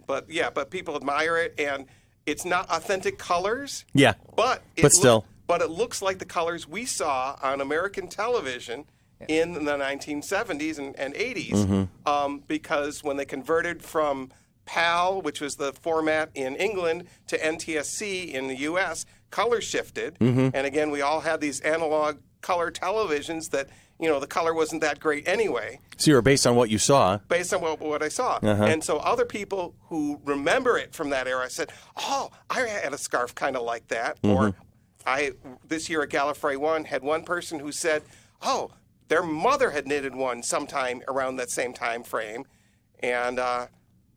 But people admire it, and it's not authentic colors. Yeah. But still. But it looks like the colors we saw on American television in the 1970s and 80s, because when they converted from PAL, which was the format in England, to NTSC in the U.S., color shifted. And again, we all had these analog color televisions that, the color wasn't that great anyway. So you were based on what you saw. Based on what I saw. And so other people who remember it from that era said, oh, I had a scarf kind of like that. Or this year at Galifrey One, had one person who said, oh, their mother had knitted one sometime around that same time frame. And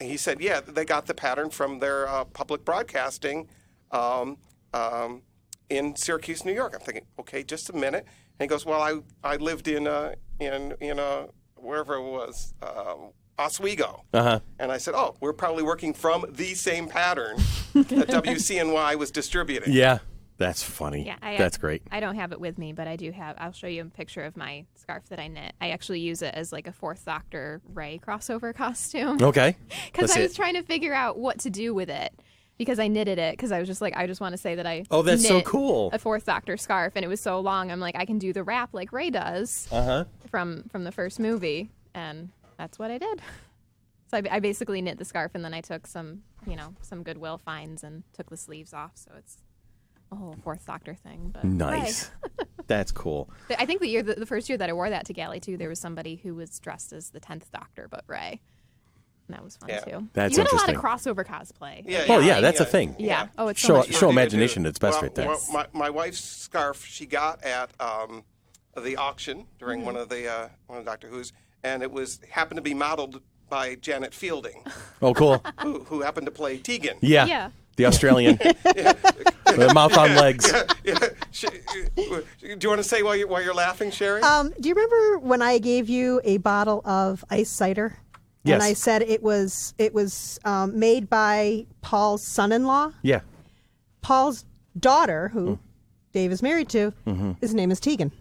he said, yeah, they got the pattern from their public broadcasting in Syracuse, New York. I'm thinking, okay, just a minute. And he goes, well, I lived in wherever it was, Oswego. And I said, oh, we're probably working from the same pattern that WCNY was distributing. Yeah. That's funny. Yeah, That's great. I don't have it with me, but I do have. I'll show you a picture of my scarf that I knit. I actually use it as like a Fourth Doctor Ray crossover costume. Okay. Because I was trying to figure out what to do with it, because I knitted it because I was just like, I just want to say that I that's so knit cool. a Fourth Doctor scarf, and it was so long. I'm like, I can do the wrap like Ray does from the first movie, and that's what I did. So I basically knit the scarf, and then I took some Goodwill finds and took the sleeves off, so it's a whole Fourth Doctor thing. But nice. That's cool. I think the first year that I wore that to Galley too, there was somebody who was dressed as the 10th Doctor, but Ray. And that was fun too. That's you did interesting. A lot of crossover cosplay. That's a thing. Yeah. Oh, it's so much fun. Show imagination at its best right there. Well, my wife's scarf she got at the auction during one of the Doctor Who's, and it happened to be modeled by Janet Fielding. Oh, cool. who happened to play Tegan. Yeah. The Australian. The mouth on legs. Do you want to say while you're laughing, Sherry? Do you remember when I gave you a bottle of ice cider? Yes. And I said it was made by Paul's son-in-law. Yeah. Paul's daughter, who Dave is married to, his name is Tegan.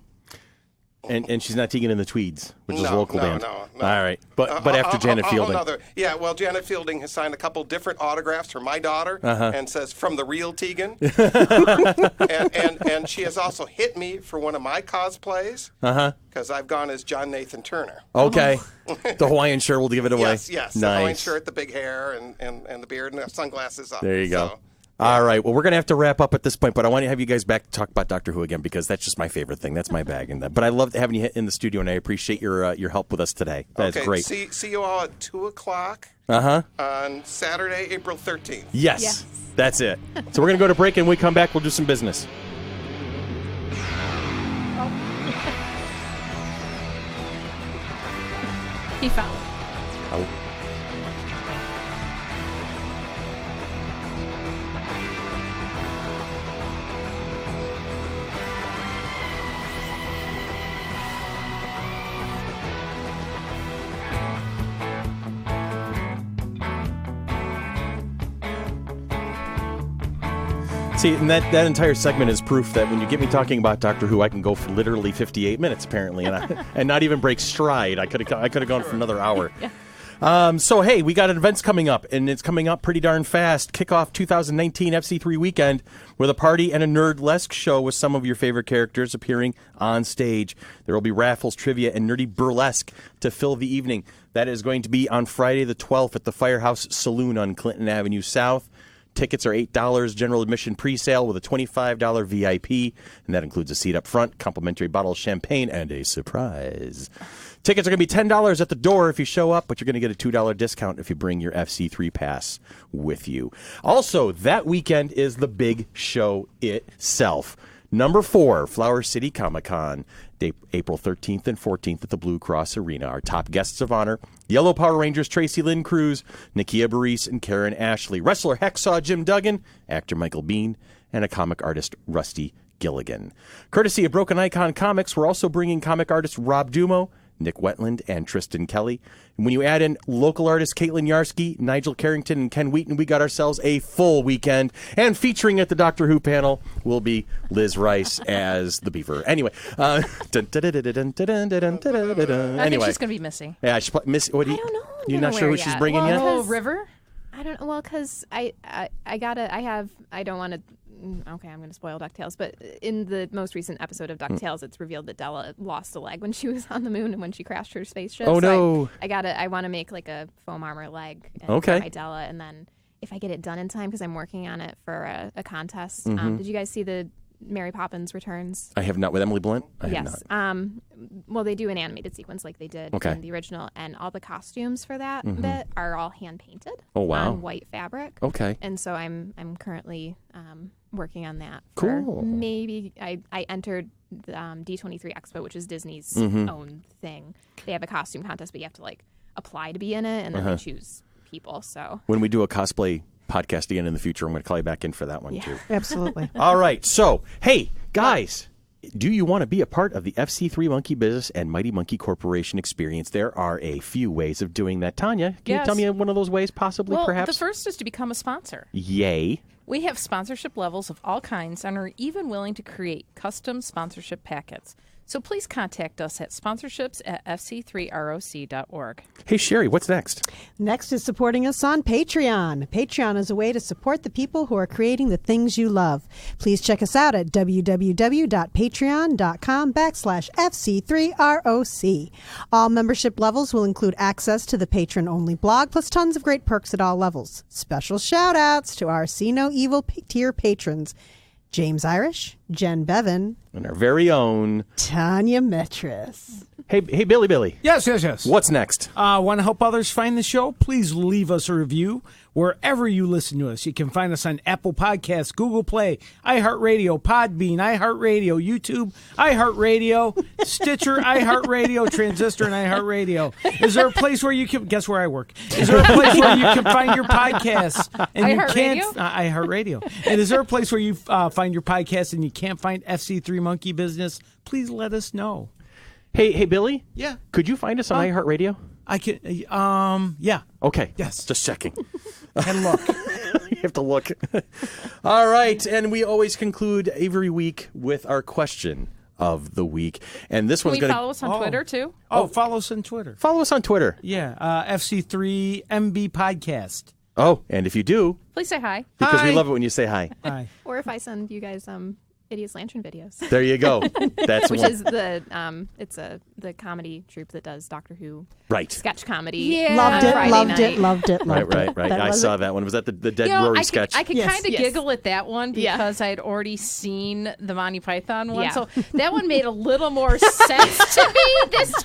And she's not Tegan in the Tweeds, which is a local band. No. All right. But after Janet Fielding. Janet Fielding has signed a couple different autographs for my daughter and says, from the real Tegan. and she has also hit me for one of my cosplays because I've gone as John Nathan Turner. Okay. The Hawaiian shirt will give it away. Yes. Nice. The Hawaiian shirt, the big hair, and the beard, and the sunglasses on. There you go. So, all right. Well, we're going to have to wrap up at this point, but I want to have you guys back to talk about Doctor Who again because that's just my favorite thing. That's my bag. But I love having you in the studio, and I appreciate your help with us today. That's great. See you all at 2 o'clock on Saturday, April 13th. Yes. That's it. So we're going to go to break, and when we come back, we'll do some business. He found it. Oh. See, and that entire segment is proof that when you get me talking about Doctor Who, I can go for literally 58 minutes, apparently, and not even break stride. I could have gone for another hour. So, hey, we got events coming up, and it's coming up pretty darn fast. Kick off 2019 FC3 weekend with a party and a nerdlesque show with some of your favorite characters appearing on stage. There will be raffles, trivia, and nerdy burlesque to fill the evening. That is going to be on Friday the 12th at the Firehouse Saloon on Clinton Avenue South. Tickets are $8, general admission pre-sale with a $25 VIP, and that includes a seat up front, complimentary bottle of champagne, and a surprise. Tickets are going to be $10 at the door if you show up, but you're going to get a $2 discount if you bring your FC3 pass with you. Also, that weekend is the big show itself. Number 4, Flower City Comic-Con, April 13th and 14th at the Blue Cross Arena. Our top guests of honor, Yellow Power Rangers Tracy Lynn Cruz, Nakia Burrise, and Karen Ashley. Wrestler Hacksaw Jim Duggan, actor Michael Bean, and a comic artist Rusty Gilligan. Courtesy of Broken Icon Comics, we're also bringing comic artist Rob Dumo, Nick Wetland, and Tristan Kelly. And when you add in local artists Caitlin Yarsky, Nigel Carrington, and Ken Wheaton, we got ourselves a full weekend. And featuring at the Doctor Who panel will be Liz Rice as the Beaver. Anyway. I think she's going to be missing. Yeah, she's Miss. What do you? I don't know. You're not sure who she's bringing yet? Oh, River? I don't know. Well, because I don't want to. Okay, I'm going to spoil DuckTales, but in the most recent episode of DuckTales, it's revealed that Della lost a leg when she was on the moon and when she crashed her spaceship. Oh, no. I want to make like a foam armor leg for my Della, and then if I get it done in time, because I'm working on it for a contest. Did you guys see the Mary Poppins Returns? I have not, with Emily Blunt? I have yes. not. Well, they do an animated sequence like they did in the original, and all the costumes for that bit are all hand painted on white fabric. Okay. And so I'm currently working on that. Cool. Maybe I entered the D23 Expo, which is Disney's own thing. They have a costume contest, but you have to like apply to be in it, and then they choose people. So when we do a cosplay podcast again in the future, I'm going to call you back in for that one too. Absolutely. All right. So, hey, guys, do you want to be a part of the FC3 Monkey Business and Mighty Monkey Corporation experience? There are a few ways of doing that. Tanya, can you tell me one of those ways possibly, perhaps? The first is to become a sponsor. Yay. We have sponsorship levels of all kinds and are even willing to create custom sponsorship packets. So please contact us at sponsorships@fc3roc.org. Hey, Sherry, what's next? Next is supporting us on Patreon. Patreon is a way to support the people who are creating the things you love. Please check us out at www.patreon.com/FC3ROC. All membership levels will include access to the patron-only blog, plus tons of great perks at all levels. Special shout-outs to our See No Evil tier patrons, James Irish, Jen Bevan, And our very own Tanya Metris. Hey, Billy. Yes. What's next? Want to help others find the show? Please leave us a review wherever you listen to us. You can find us on Apple Podcasts, Google Play, iHeartRadio, Podbean, iHeartRadio, YouTube, iHeartRadio, Stitcher, iHeartRadio, Transistor, and iHeartRadio. Is there a place where you can guess where I work? Is there a place where you can find your podcasts and you can't iHeartRadio? And is there a place where you find your podcast and you can't find FC3 Monkey Business? Please let us know. Hey, Billy? Yeah. Could you find us on iHeartRadio? I can, yeah. Okay. Yes. Just checking. And look. You have to look. All right. And we always conclude every week with our question of the week. And this one's going to... follow us on Twitter, too? Follow us on Twitter. Follow us on Twitter. Yeah. FC3 MB Podcast. Oh, and if you do... Please say hi. Because we Hi. love it when you say hi. Hi. or if I send you guys Idiot's Lantern videos. There you go. That's Which one. is the the comedy troupe that does Doctor Who Right. sketch comedy. Yeah. Loved it, Friday loved night. it, loved it, loved it. Right. That I was saw it. that one. Was that the Dead You know, Rory I sketch? could Yes. kind of Yes. giggle at that one Yeah. because I'd already seen the Monty Python one. Yeah. So that one made a little more sense to me this time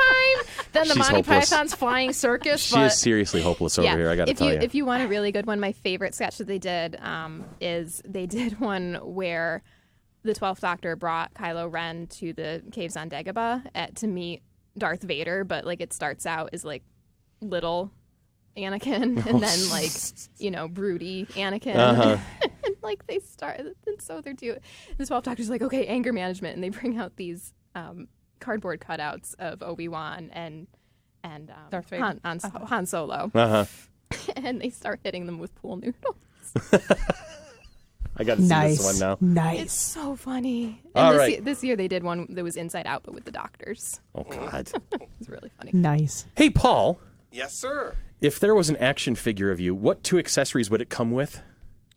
than the She's Monty hopeless. Python's Flying Circus. She but is seriously hopeless over here, I got to tell you. If you want a really good one, my favorite sketch that they did is they did one where the 12th Doctor brought Kylo Ren to the caves on Dagobah to meet Darth Vader, but like it starts out as like little Anakin and then like broody Anakin. And like they start, and so they're doing. The 12th Doctor's like, okay, anger management, and they bring out these cardboard cutouts of Obi-Wan and Darth Vader. Han Solo, Uh-huh. and they start hitting them with pool noodles. I got to see Nice. this one now. It's Nice. so funny. All And right. this year they did one that was Inside Out, but with the doctors. Oh, God. It's really funny. Nice. Hey, Paul, Yes, sir. if there was an action figure of you, what 2 accessories would it come with?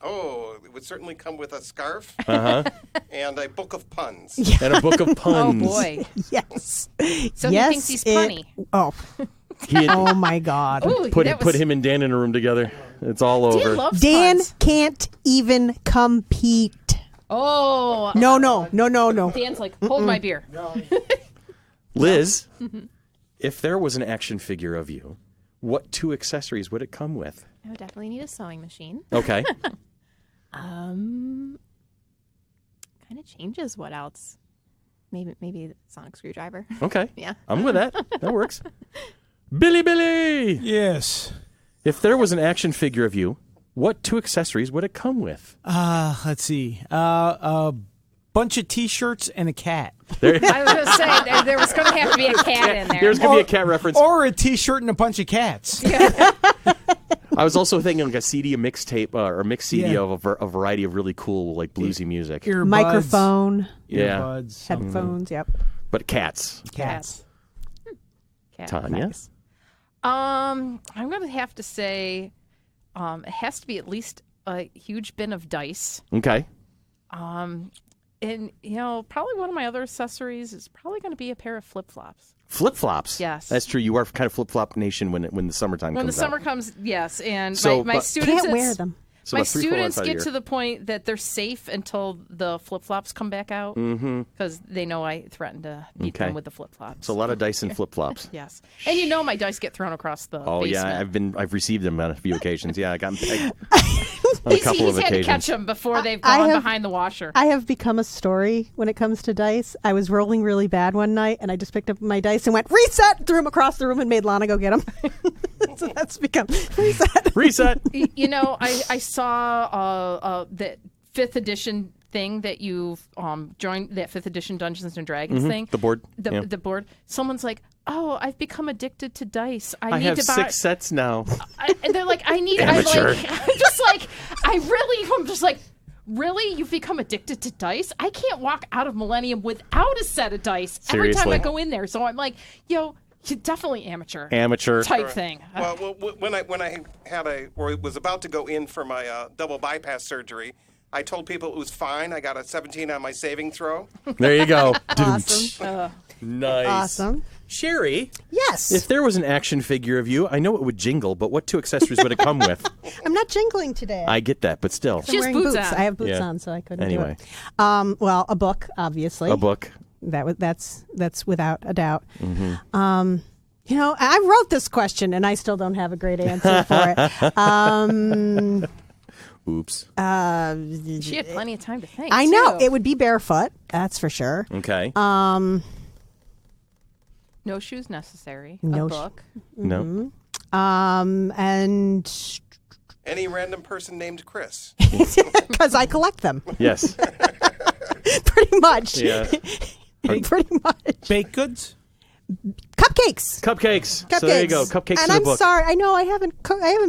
Oh, it would certainly come with a scarf Uh-huh. and a book of puns. And a book of Oh puns. boy. Yes. So yes, he thinks he's punny. Oh. He had Oh my God. Ooh, put that was, him and Dan in a room together. It's all over. Dan loves Dan puns. can't even compete. Oh. No. Dan's like, hold my beer. Liz, if there was an action figure of you, what 2 accessories would it come with? I would definitely need a sewing machine. Okay. Kind of changes what else. Maybe the sonic screwdriver. Okay. Yeah. I'm with that. That works. Billy! Yes. If there was an action figure of you, what 2 accessories would it come with? Let's see. A bunch of T-shirts and a cat. I was going to say, there was going to have to be a cat in there. There's going to be a cat reference. Or a T-shirt and a bunch of cats. I was also thinking like a CD, a mixtape, or a mixed CD Yeah. of a variety of really cool, like bluesy music. Earbuds, Microphone, Yeah. Earbuds. headphones. Yep. But cats. Cats. Cat. Tanya? Nice. I'm going to have to say it has to be at least a huge bin of dice. Okay. And, probably one of my other accessories is probably going to be a pair of flip-flops. Flip-flops. Yes. That's true. You are kind of flip-flop nation when the summertime When the comes summer out. comes, yes. And So, my but- students... Can't wear them. So my about 3-4 months students out of get the to year. the point that they're safe until the flip-flops come back out because they know I threaten to beat Okay. them with the flip-flops. So a lot of dice and flip-flops. Yes. And my dice get thrown across the Oh basement. yeah, I've received them on a few occasions. Yeah, I got pegged on a He's couple of had to occasions. catch them before they've I gone have- behind the washer. I have become a story when it comes to dice. I was rolling really bad one night, and I just picked up my dice and went reset, threw them across the room, and made Lana go get them. So that's become reset. Reset. I saw the 5th edition thing that you've joined, that 5th edition Dungeons and Dragons thing. The board. Yeah. The board. Someone's like, "Oh, I've become addicted to dice. I I need have to buy." 6 sets now. And they're like, "I need." Amateur. I'm just like, really? You've become addicted to dice? I can't walk out of Millennium without a set of dice every time Seriously? I go in there. So I'm like, you're definitely amateur Amateur. type thing. Well, when I was about to go in for my double bypass surgery, I told people it was fine. I got a 17 on my saving throw. There you go. Awesome. Nice. Awesome. Sherry, Yes. if there was an action figure of you, I know it would jingle, but what 2 accessories would it come with? I'm not jingling today. I get that, but still. She has I'm wearing boots boots. on. I have boots Yeah. on, so I couldn't Anyway. do it. Well, a book, obviously. A book. That's without a doubt. I wrote this question, and I still don't have a great answer for it. Oops. She had plenty of time to think. I know too. it would be barefoot. That's for sure. Okay. No shoes necessary. No a sh- book. No. And Any random person named Chris. because I collect them, Yes. pretty much. Yeah. Pretty much. Baked goods? Cupcakes. Cupcakes. So there you go. Cupcakes And in a I'm book. sorry. I know I haven't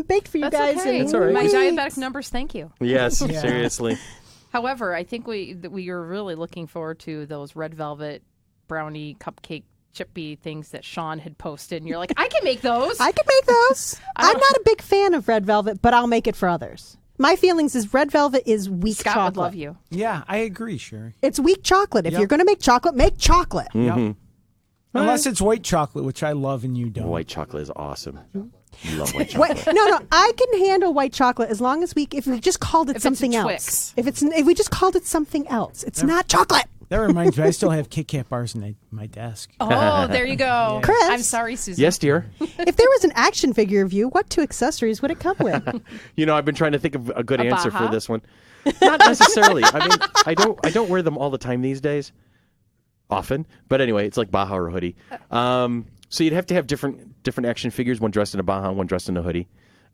baked for you That's guys. okay. in That's all right. My weeks. diabetic numbers, thank you. Yes, seriously. However, I think we are really looking forward to those red velvet brownie cupcake chippy things that Sean had posted, and you're like, I can make those. I could make those. I'm not a big fan of red velvet, but I'll make it for others. My feelings is red velvet is weak Scott chocolate. would love you. Yeah, I agree, Sherry. It's weak chocolate. If Yep. you're going to make chocolate. Yep. Unless it's white chocolate, which I love and you don't. White chocolate is awesome. I love white Wait, chocolate. no, I can handle white chocolate as long as if we just called it If it's something a else. Twix. If we just called it something else, it's not chocolate. That reminds me, I still have Kit Kat bars in my desk. Oh, there you go. Chris. I'm sorry, Susan. Yes, dear. If there was an action figure of you, what 2 accessories would it come with? I've been trying to think of a good A answer for Baja? this one. Not necessarily. I mean, I don't wear them all the time these days. Often, but anyway, it's like Baja or hoodie. So you'd have to have different action figures. One dressed in a Baja, one dressed in a hoodie.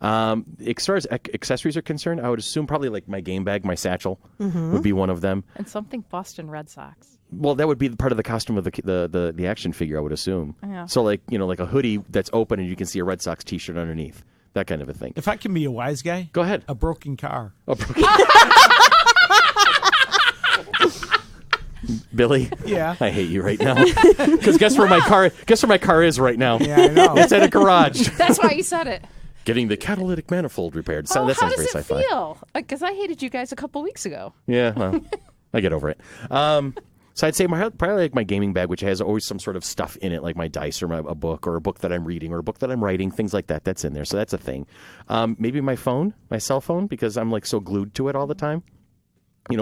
As far as accessories are concerned, I would assume probably like my game bag, my satchel would be one of them. And something Boston Red Sox. Well, that would be part of the costume of the action figure, I would assume. Yeah. So like like a hoodie that's open and you can see a Red Sox T-shirt underneath, that kind of a thing. If I can be a wise guy, Go ahead. a broken car. Billy. Yeah. I hate you right now. Because guess where my car is right now? Yeah, I know. It's at a garage. That's why you said it. Getting the catalytic manifold repaired. Oh, That how sounds does very it sci-fi. feel? Because I hated you guys a couple weeks ago. Yeah, well, I get over it. So I'd say probably like my gaming bag, which has always some sort of stuff in it, like my dice or a book that I'm reading or a book that I'm writing, things like that. That's in there. So that's a thing. Maybe my phone, my cell phone, because I'm like so glued to it all the time.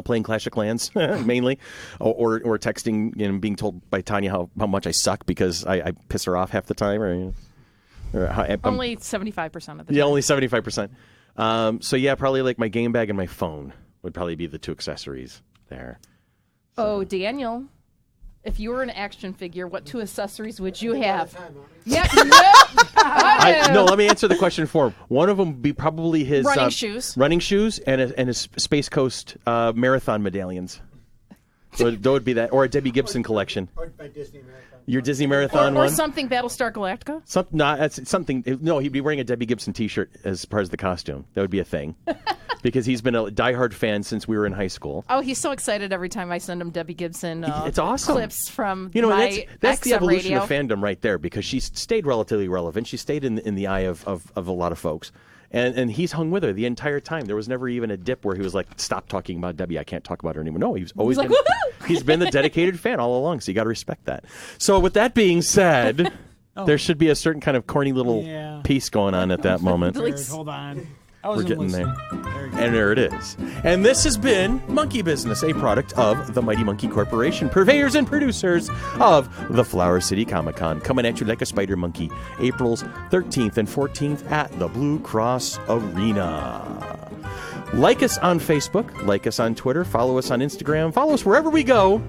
Playing Clash of Clans mainly, or texting, being told by Tanya how much I suck because I piss her off half the time. Only 75% of the time. Yeah, only 75%. So yeah, probably like my game bag and my phone would probably be the two accessories there. Oh, Daniel, if you were an action figure, what two accessories would you have? Yeah, no, let me answer the question for him. One of them would be probably his running shoes, and his Space Coast marathon medallions. So that would be that, or a Debbie Gibson collection. Or my Disney Marathon. Your Disney Marathon one? Or something Battlestar Galactica? That's something. No, he'd be wearing a Debbie Gibson T-shirt as part of the costume. That would be a thing. Because he's been a diehard fan since we were in high school. Oh, he's so excited every time I send him Debbie Gibson it's awesome. clips from my that's the evolution radio. of fandom right there, because she's stayed relatively relevant. She stayed in the eye of a lot of folks. And he's hung with her the entire time. There was never even a dip where he was like, stop talking about Debbie. I can't talk about her anymore. No, he's always like, he's been the dedicated fan all along, so you got to respect that. So with that being said, there should be a certain kind of corny little piece going on at that moment. Hold on. We're getting there. And there it is. And this has been Monkey Business, a product of the Mighty Monkey Corporation, purveyors and producers of the Flower City Comic Con, coming at you like a spider monkey, April's 13th and 14th at the Blue Cross Arena. Like us on Facebook, like us on Twitter, follow us on Instagram, follow us wherever we go,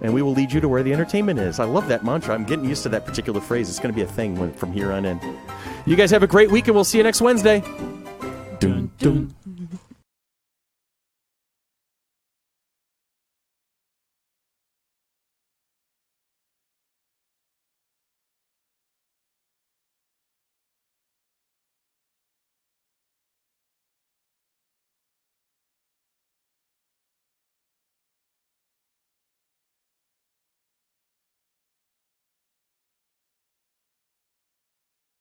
and we will lead you to where the entertainment is. I love that mantra. I'm getting used to that particular phrase. It's going to be a thing from here on in. You guys have a great week, and we'll see you next Wednesday. Dun, dun.